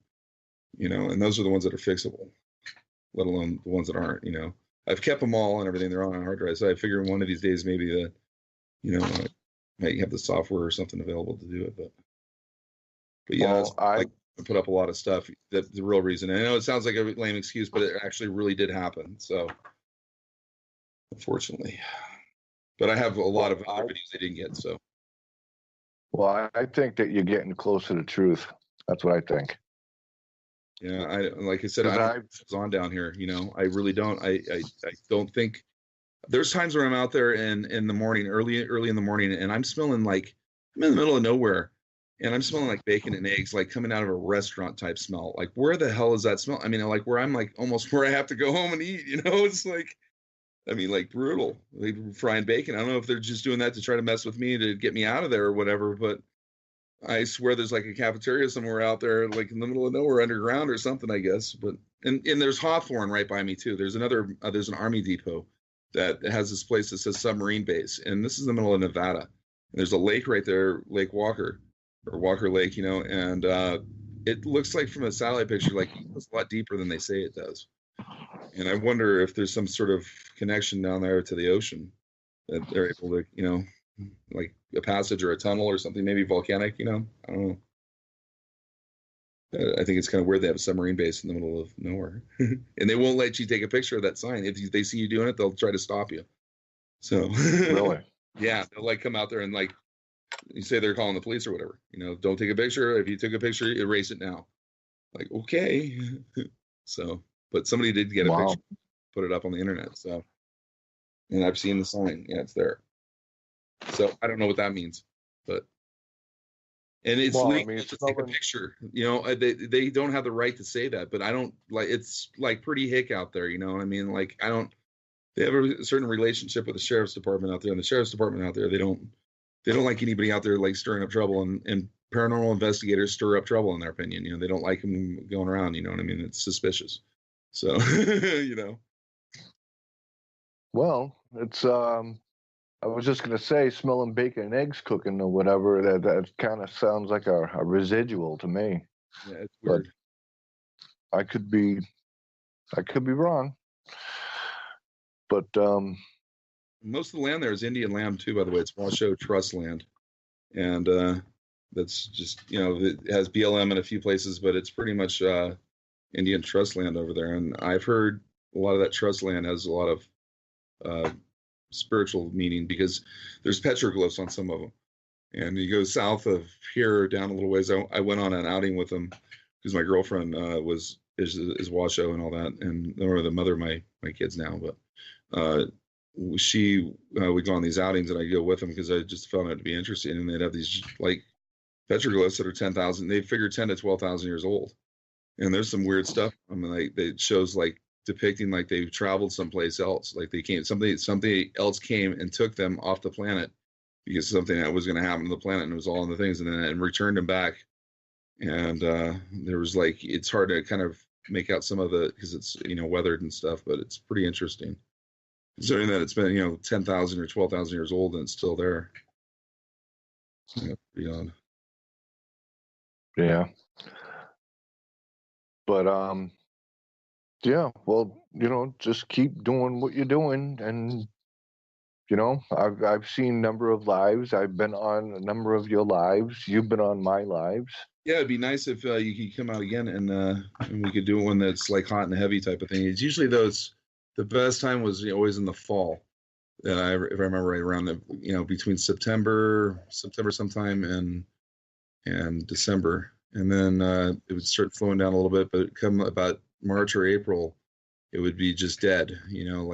and those are the ones that are fixable, let alone the ones that aren't. I've kept them all and everything. They're on a hard drive, so I figure one of these days maybe I might have the software or something available to do it. But yeah, well, I put up a lot of stuff. That's the real reason. I know it sounds like a lame excuse, but it actually really did happen. So unfortunately, but I have a lot of other videos I didn't get. So. Well, I think that you're getting closer to truth. That's what I think. Yeah, like I said, I don't it's on down here. I really don't. I don't think. There's times where I'm out there in the morning, early in the morning, and I'm smelling like I'm in the middle of nowhere, and I'm smelling like bacon and eggs, like coming out of a restaurant type smell. Like, where the hell is that smell? I mean, like where I'm like almost where I have to go home and eat. It's like, I mean, like brutal. Like frying bacon. I don't know if they're just doing that to try to mess with me to get me out of there or whatever, but I swear there's like a cafeteria somewhere out there, like in the middle of nowhere underground or something, I guess. But and there's Hawthorne right by me too. There's there's an Army depot that has this place that says submarine base, and this is in the middle of Nevada. And there's a lake right there, Lake Walker, or Walker Lake, and it looks like from a satellite picture like it's a lot deeper than they say it does. And I wonder if there's some sort of connection down there to the ocean that they're able to, like a passage or a tunnel or something, maybe volcanic, I don't know. I think it's kind of weird they have a submarine base in the middle of nowhere. And they won't let you take a picture of that sign. If they see you doing it, they'll try to stop you. So really? Yeah, they'll like come out there and like you say they're calling the police or whatever. Don't take a picture. If you took a picture, erase it now. Like, okay. So, but somebody did get a picture, put it up on the internet. So, and I've seen the sign. Yeah, it's there. So I don't know what that means, but and it's legal to take a picture. They don't have the right to say that, but I don't like. It's like pretty hick out there. You know what I mean? Like I don't. They have a certain relationship with the sheriff's department out there, and the sheriff's department out there, they don't like anybody out there like stirring up trouble, and paranormal investigators stir up trouble in their opinion. They don't like them going around. You know what I mean? It's suspicious. So Well, it's I was just going to say, smelling bacon and eggs cooking or whatever, that kind of sounds like a residual to me. Yeah, it's weird. But I could be wrong. But most of the land there is Indian land too, by the way. It's Washoe Trust land. And that's just, it has BLM in a few places, but it's pretty much Indian trust land over there. And I've heard a lot of that trust land has a lot of spiritual meaning because there's petroglyphs on some of them. And you go south of here down a little ways. I went on an outing with them because my girlfriend is Washoe and all that, and or the mother of my kids now. But we go on these outings and I go with them because I just found it to be interesting. And they'd have these like petroglyphs that are 10,000. They figure 10 to 12,000 years old. And there's some weird stuff. I mean, like it shows like depicting like they've traveled someplace else, like they came, something else came and took them off the planet because something that was going to happen to the planet, and it was all in the things, and returned them back. And there was like, it's hard to kind of make out some of the, because it's weathered and stuff, but it's pretty interesting. Considering that it's been 10,000 or 12,000 years old and it's still there. Yeah, pretty odd. Yeah. But yeah, well, just keep doing what you're doing, and I've seen a number of lives. I've been on a number of your lives. You've been on my lives. Yeah, it'd be nice if you could come out again and we could do one that's like hot and heavy type of thing. It's usually the best time was always in the fall. If I remember right, around between September sometime and December, and then it would start slowing down a little bit. But come about March or April, it would be just dead. And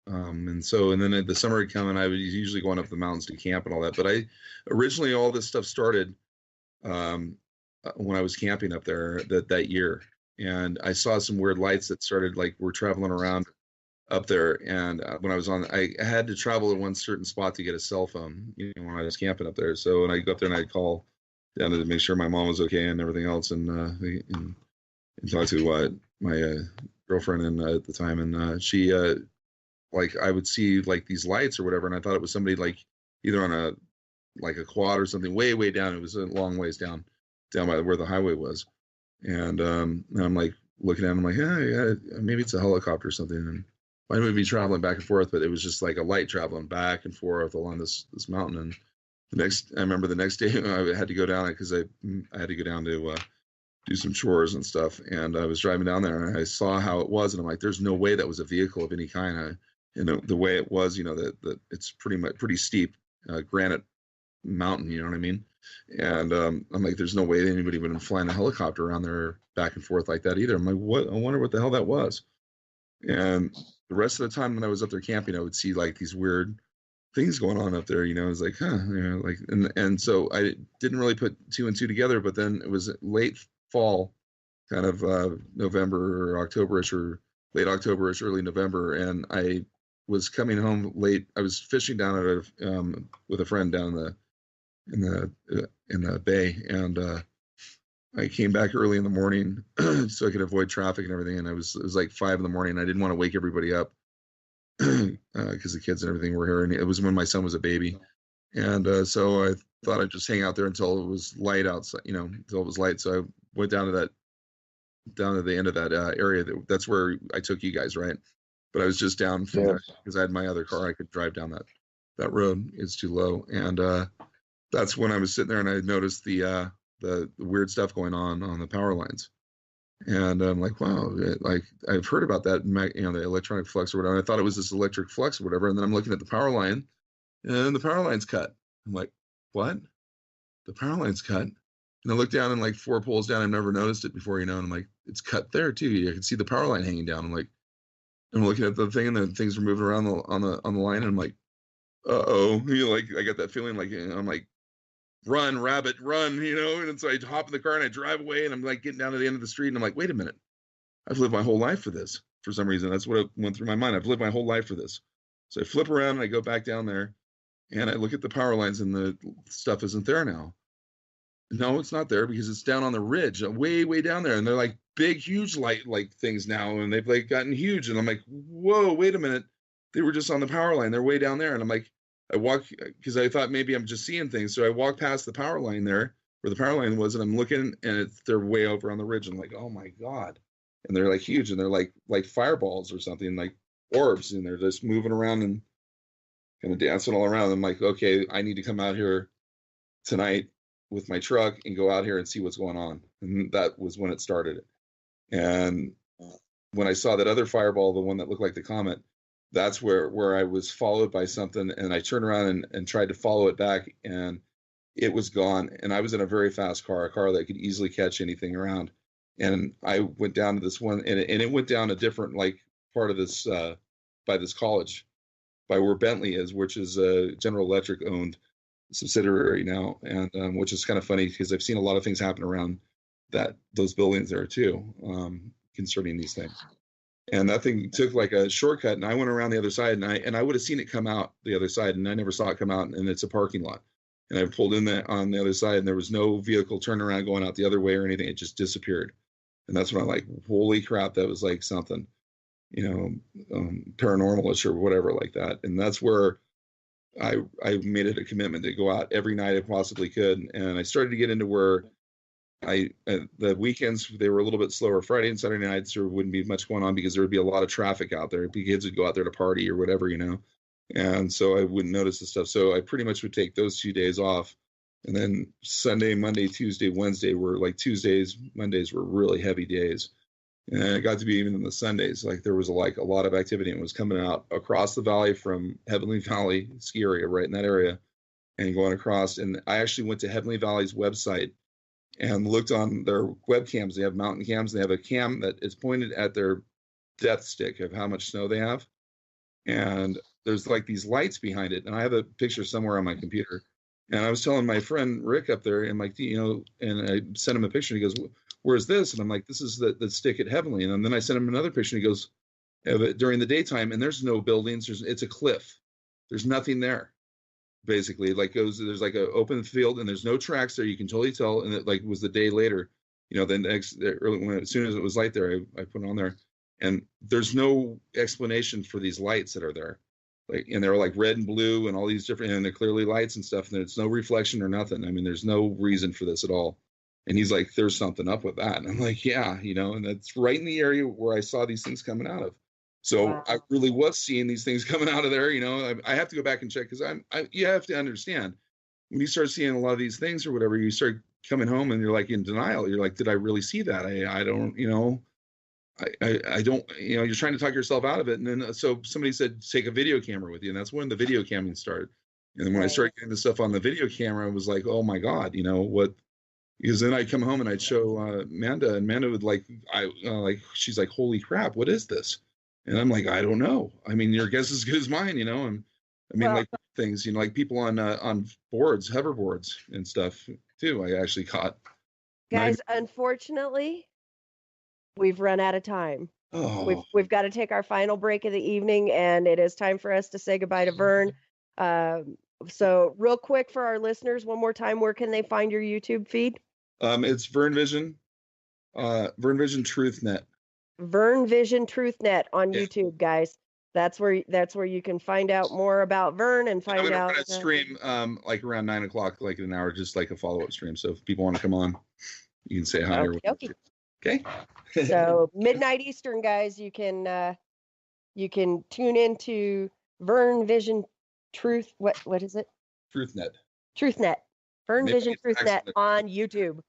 then the summer would come, and I was usually going up the mountains to camp and all that. But originally all this stuff started when I was camping up there that year, and I saw some weird lights that started we're traveling around up there. And when I was I had to travel to one certain spot to get a cell phone, when I was camping up there. So when I go up there and I'd call down to make sure my mom was okay and everything else, and talk to my girlfriend at the time, and she I would see these lights or whatever, and I thought it was somebody either on a quad or something way down. It was a long ways down by where the highway was, and I'm looking at it, I'm yeah, maybe it's a helicopter or something, and mine would be traveling back and forth, but it was just like a light traveling back and forth along this mountain. And I remember the next day I had to go down because I had to go down to do some chores and stuff, and I was driving down there and I saw how it was, and I'm like, there's no way that was a vehicle of any kind. The way it was, that it's pretty steep granite mountain, you know what I mean? And I'm like, there's no way anybody would have flying a helicopter around there back and forth like that either. I'm like, what? I wonder what the hell that was. And the rest of the time when I was up there camping, I would see these weird things going on up there. I was like, huh, and so I didn't really put two and two together. But then it was late fall, kind of November or Octoberish, or late Octoberish, early November, and I was coming home late. I was fishing down with a friend down in the bay, and I came back early in the morning so I could avoid traffic and everything. And it was 5 a.m. I didn't want to wake everybody up because the kids and everything were here. And it was when my son was a baby. And so I thought I'd just hang out there until it was light outside, until it was light. So I went down to the end of that area. That's where I took you guys, right? But I was just down from there because I had my other car. I could drive down that road. It's too low. And that's when I was sitting there and I noticed the weird stuff going on the power lines. And I'm like, wow, I've heard about that, the electronic flux or whatever. I thought it was this electric flux or whatever. And then I'm looking at the power line, and the power line's cut. I'm like, what? The power line's cut? And I look down, and 4 poles down, I've never noticed it before, and I'm like, it's cut there too. I can see the power line hanging down. I'm looking at the thing, and the things are moving around on the line, and I'm like, uh-oh. I got that feeling I'm like, run, rabbit, run, and so I hop in the car and I drive away, and I'm getting down to the end of the street, and I'm like, wait a minute, I've lived my whole life for this. For some reason, that's what went through my mind. I've lived my whole life for this. So I flip around and I go back down there, and I look at the power lines, and the stuff isn't there now. No, it's not there because it's down on the ridge, way down there, and they're big, huge light things now, and they've gotten huge, and I'm like, whoa, wait a minute, they were just on the power line, they're way down there. And I'm like, I walk, because I thought maybe I'm just seeing things. So I walk past the power line there where the power line was, and I'm looking, and they're way over on the ridge. I'm like, oh my God. And they're huge, and they're like fireballs or something, like orbs, and they're just moving around and kind of dancing all around. I'm like, okay, I need to come out here tonight with my truck and go out here and see what's going on. And that was when it started. And when I saw that other fireball, the one that looked like the comet, that's where I was followed by something, and I turned around and tried to follow it back, and it was gone. And I was in a very fast car, a car that could easily catch anything around. And I went down to this one, and it went down a different part of this by this college, by where Bentley is, which is a General Electric owned subsidiary now, and which is kind of funny because I've seen a lot of things happen around those buildings there too, concerning these things. And that thing took a shortcut, and I went around the other side, and I would have seen it come out the other side, and I never saw it come out, and it's a parking lot. And I pulled in on the other side, and there was no vehicle turning around going out the other way or anything. It just disappeared. And that's when I'm like, holy crap, that was something. paranormalish or whatever like that. And that's where I made it a commitment to go out every night I possibly could. And I started to get into where the weekends, they were a little bit slower. Friday and Saturday nights, there wouldn't be much going on because there would be a lot of traffic out there. Kids would go out there to party or whatever, and so I wouldn't notice the stuff. So I pretty much would take those 2 days off. And then Sunday, Monday, Tuesday, Wednesday were like Tuesdays, Mondays were really heavy days. And it got to be even in the Sundays, like there was a lot of activity, and it was coming out across the valley from Heavenly Valley ski area, right in that area, and going across. And I actually went to Heavenly Valley's website and looked on their webcams. They have mountain cams. They have a cam that is pointed at their depth stick of how much snow they have. And there's like these lights behind it. And I have a picture somewhere on my computer. And I was telling my friend Rick up there, and like, and I sent him a picture, and he goes, "Where's this?" And I'm like, "This is the stick at Heavenly." And then I sent him another picture, and he goes, "During the daytime, and there's no buildings. It's a cliff. There's nothing there. Basically, there's like an open field, and there's no tracks there. You can totally tell." And it like was the day later, as soon as it was light there, I put it on there, and there's no explanation for these lights that are there. And they're like red and blue and all these different, and they're clearly lights and stuff, and it's no reflection or nothing. I mean, there's no reason for this at all. And he's like, "There's something up with that." And I'm like, "Yeah, and that's right in the area where I saw these things coming out of." So wow. I really was seeing these things coming out of there. I have to go back and check, because you have to understand, when you start seeing a lot of these things or whatever, you start coming home and you're like in denial. You're like, "Did I really see that? I don't, I don't, you're trying to talk yourself out of it." And then, so somebody said, "Take a video camera with you." And that's when the video camming started. And then when I started getting the stuff on the video camera, I was like, "Oh my God, what?" Because then I'd come home and I'd show Amanda, and Amanda would she's like, "Holy crap, what is this?" And I'm like, "I don't know. I mean, your guess is as good as mine, And I mean, like things, like people on boards, hoverboards and stuff too. I actually caught. Guys, unfortunately, we've run out of time. Oh. We've got to take our final break of the evening, and it is time for us to say goodbye to Vern. So real quick for our listeners, one more time, where can they find your YouTube feed? It's Vern Vision, Vern Vision TruthNet. Vern Vision TruthNet on YouTube, guys. That's where you can find out more about Vern and find out. I'm going to stream like around 9:00, like in an hour, just like a follow-up stream. So if people want to come on, you can say hi. Okay. So midnight Eastern, guys, you can tune into Vern Vision Truth. What is it? TruthNet. Vern Vision TruthNet on YouTube.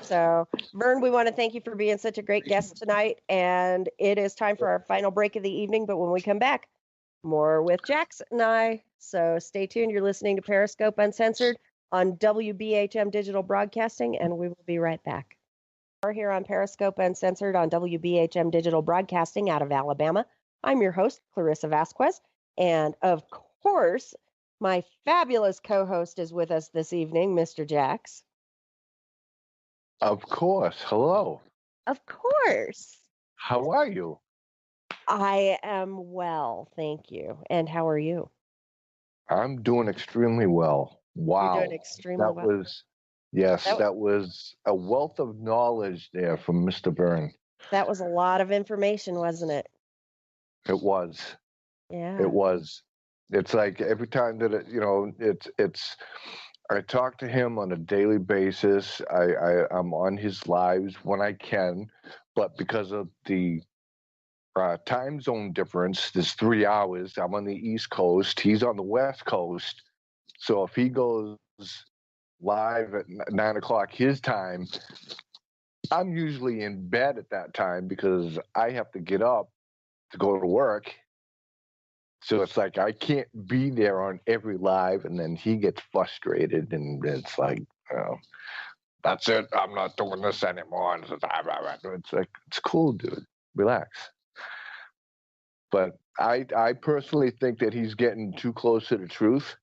So, Vern, we want to thank you for being such a great guest tonight. And it is time for our final break of the evening. But when we come back, more with Jax and I. So stay tuned. You're listening to Periscope Uncensored on WBHM Digital Broadcasting, and we will be right back. We're here on Periscope Uncensored on WBHM Digital Broadcasting out of Alabama. I'm your host, Clarissa Vasquez. And of course, my fabulous co-host is with us this evening, Mr. Jax. Of course. Hello. Of course. How are you? I am well, thank you. And how are you? I'm doing extremely well. Wow. You're doing extremely well. That was a wealth of knowledge there from Mr. Vern. That was a lot of information, wasn't it? It was. Yeah. It was. It's like every time that it's I talk to him on a daily basis. I'm on his lives when I can, but because of the time zone difference, there's 3 hours. I'm on the East Coast. He's on the West Coast. So if he goes live at 9:00 his time, I'm usually in bed at that time because I have to get up to go to work. So it's like I can't be there on every live, and then he gets frustrated, and it's like, that's it. I'm not doing this anymore. And it's like, it's cool, dude. Relax. But I personally think that he's getting too close to the truth,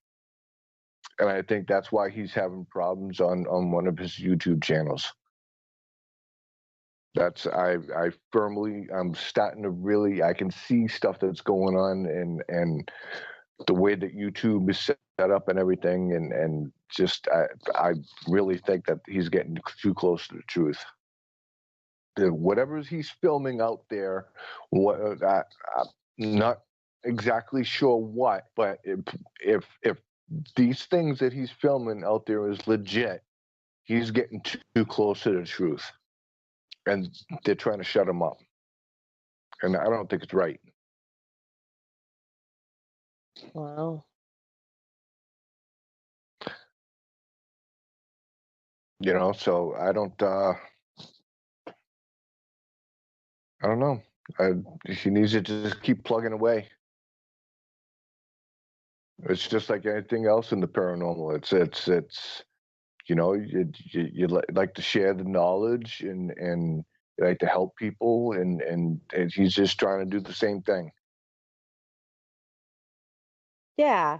and I think that's why he's having problems on one of his YouTube channels. I'm starting to really, I can see stuff that's going on and the way that YouTube is set up and everything. And just, I really think that he's getting too close to the truth. whatever he's filming out there, what I'm not exactly sure what, but if these things that he's filming out there is legit, he's getting too close to the truth, and they're trying to shut him up, and I don't think it's right. Wow. You know, so I don't know. He needs to just keep plugging away. It's just like anything else in the paranormal. It's you know, you like to share the knowledge and you like to help people, and he's just trying to do the same thing. Yeah.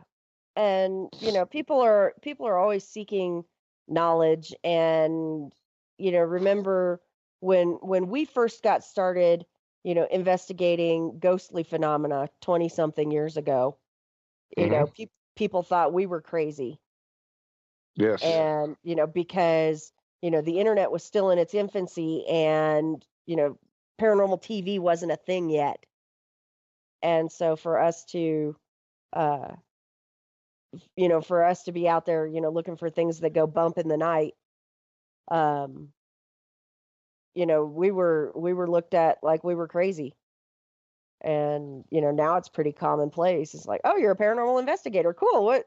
And people are always seeking knowledge, and remember when we first got started investigating ghostly phenomena 20 something years ago, people thought we were crazy. Yes. And because the internet was still in its infancy, and paranormal TV wasn't a thing yet. And so for us to be out there, looking for things that go bump in the night, we were looked at like we were crazy. And, now it's pretty commonplace. It's like, oh, you're a paranormal investigator. Cool. What,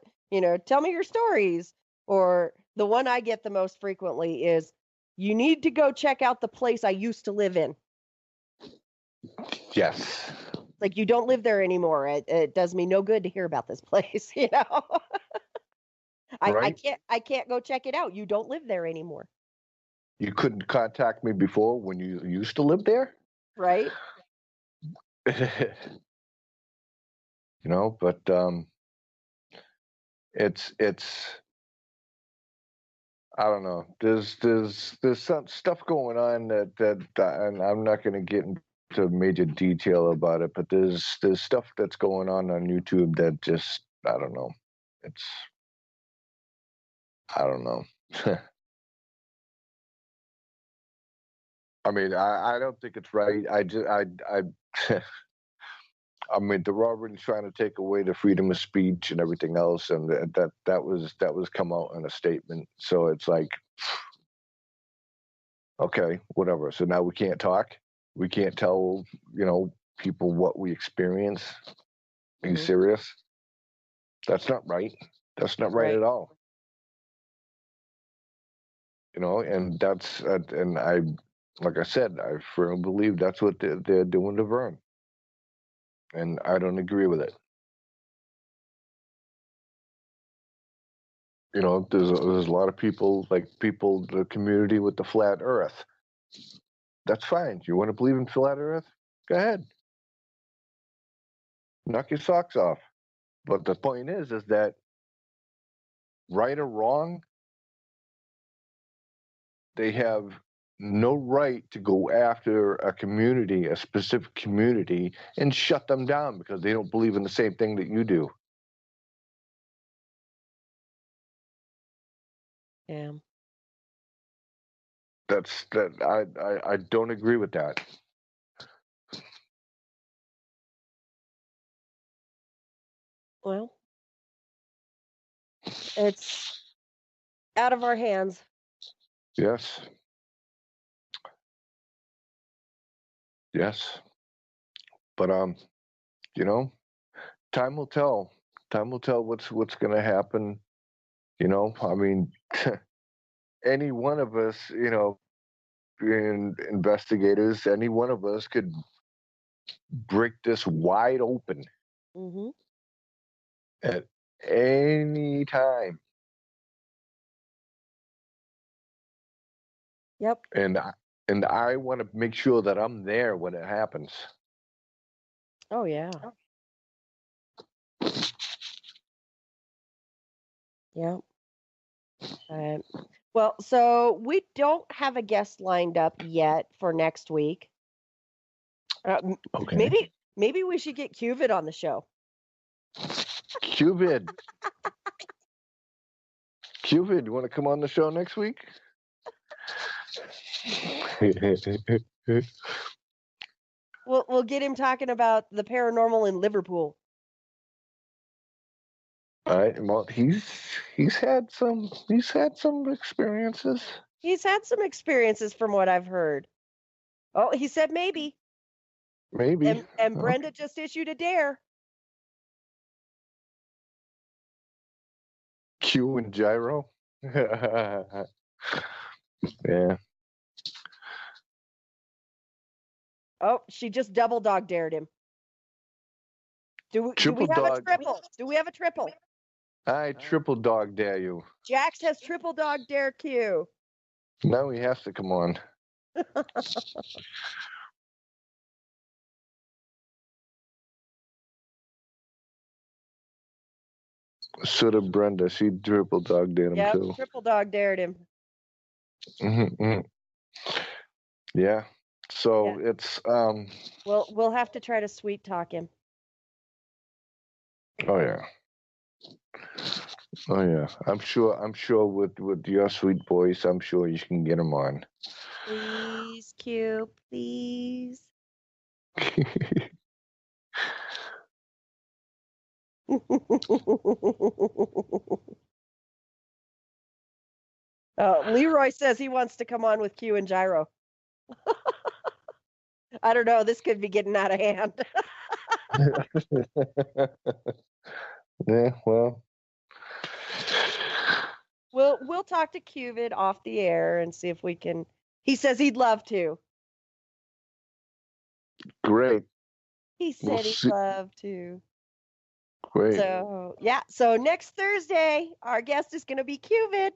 tell me your stories. Or the one I get the most frequently is, you need to go check out the place I used to live in. Yes. Like, you don't live there anymore. It does me no good to hear about this place, Right? I can't go check it out. You don't live there anymore. You couldn't contact me before when you used to live there? Right? But it's I don't know. There's some stuff going on that and I'm not going to get into major detail about it, but there's stuff that's going on YouTube that just, I don't know. I don't know. I mean, I don't think it's right. I mean, they're already trying to take away the freedom of speech and everything else, and that was come out in a statement. So it's like, okay, whatever. So now we can't talk. We can't tell people what we experience. Are you serious? That's not right. That's not right at all. And that's and I, like I said, I firmly believe that's what they're doing to Vern. And I don't agree with it. There's a lot of people, the community with the flat Earth. That's fine. You want to believe in flat Earth? Go ahead. Knock your socks off. But the point is that right or wrong, they have no right to go after a specific community, and shut them down because they don't believe in the same thing that you do. Yeah. I don't agree with that. Well, it's out of our hands. Yes. Yes. But time will tell. Time will tell what's going to happen. I mean, any one of us, being investigators, any one of us could break this wide open at any time. Yep. And I want to make sure that I'm there when it happens. Oh yeah. Yeah. Well, so we don't have a guest lined up yet for next week. Okay. Maybe we should get Cuvid on the show. Cuvid, you want to come on the show next week? We'll get him talking about the paranormal in Liverpool. All right. Well, he's had some experiences. He's had some experiences from what I've heard. Oh, he said maybe. Maybe. And Brenda just issued a dare. Q and Gyro. Yeah. Oh, she just double dog dared him. Do we have a triple? Do we have a triple? I triple dog dare you. Jax has triple dog dare Q. Now he has to come on. So did Brenda. She triple dog dared him too. Triple dog dared him. Mm-hmm. Yeah. So it's We'll have to try to sweet talk him. Oh yeah. I'm sure with your sweet voice, I'm sure you can get him on. Please, Q, please. Leroy says he wants to come on with Q and Gyro. I don't know. This could be getting out of hand. Yeah, well. We'll talk to Cuvid off the air and see if we can. He says he'd love to. Great. He said he'd love to. Great. So next Thursday, our guest is going to be Cuvid.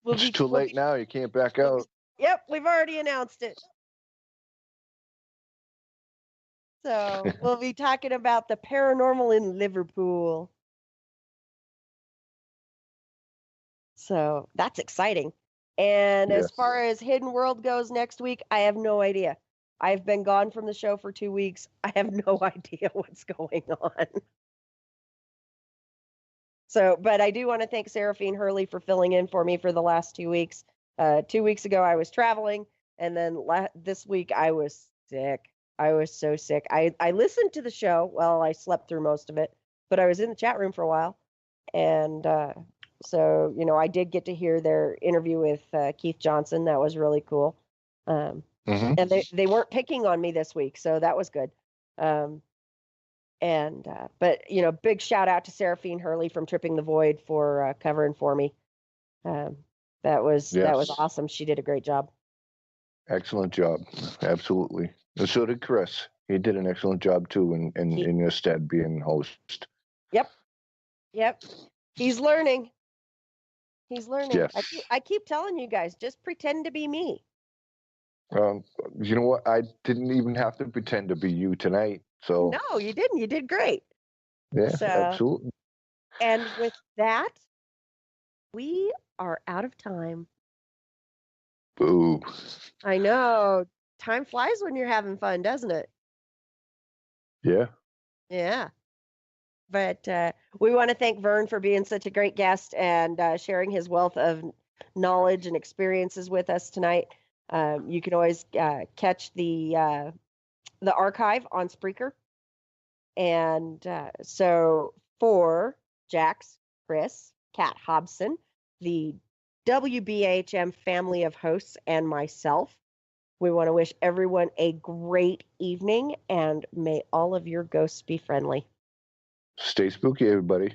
It's too late now. You can't back out. Yep, we've already announced it. So we'll be talking about the paranormal in Liverpool. So that's exciting. And as far as Hidden World goes next week, I have no idea. I've been gone from the show for 2 weeks. I have no idea what's going on. So, but I do want to thank Seraphine Hurley for filling in for me for the last 2 weeks. 2 weeks ago, I was traveling. And then this week, I was sick. I was so sick. I listened to the show. Well, I slept through most of it. But I was in the chat room for a while. And so, I did get to hear their interview with Keith Johnson. That was really cool. And they weren't picking on me this week. So that was good. But, big shout out to Seraphine Hurley from Tripping the Void for covering for me. That was awesome. She did a great job. Excellent job. Absolutely. And so did Chris. He did an excellent job too in your stead being host. Yep. He's learning. Yes. I keep telling you guys, just pretend to be me. You know what? I didn't even have to pretend to be you tonight. So no, you didn't. You did great. Yeah, absolutely. And with that, we are out of time. Boo. I know. Time flies when you're having fun, doesn't it? Yeah. Yeah. But we want to thank Vern for being such a great guest and sharing his wealth of knowledge and experiences with us tonight. You can always catch the archive on Spreaker. And so for Jax, Chris, Kat Hobson, the WBHM family of hosts, and myself, we want to wish everyone a great evening, and may all of your ghosts be friendly. Stay spooky, everybody.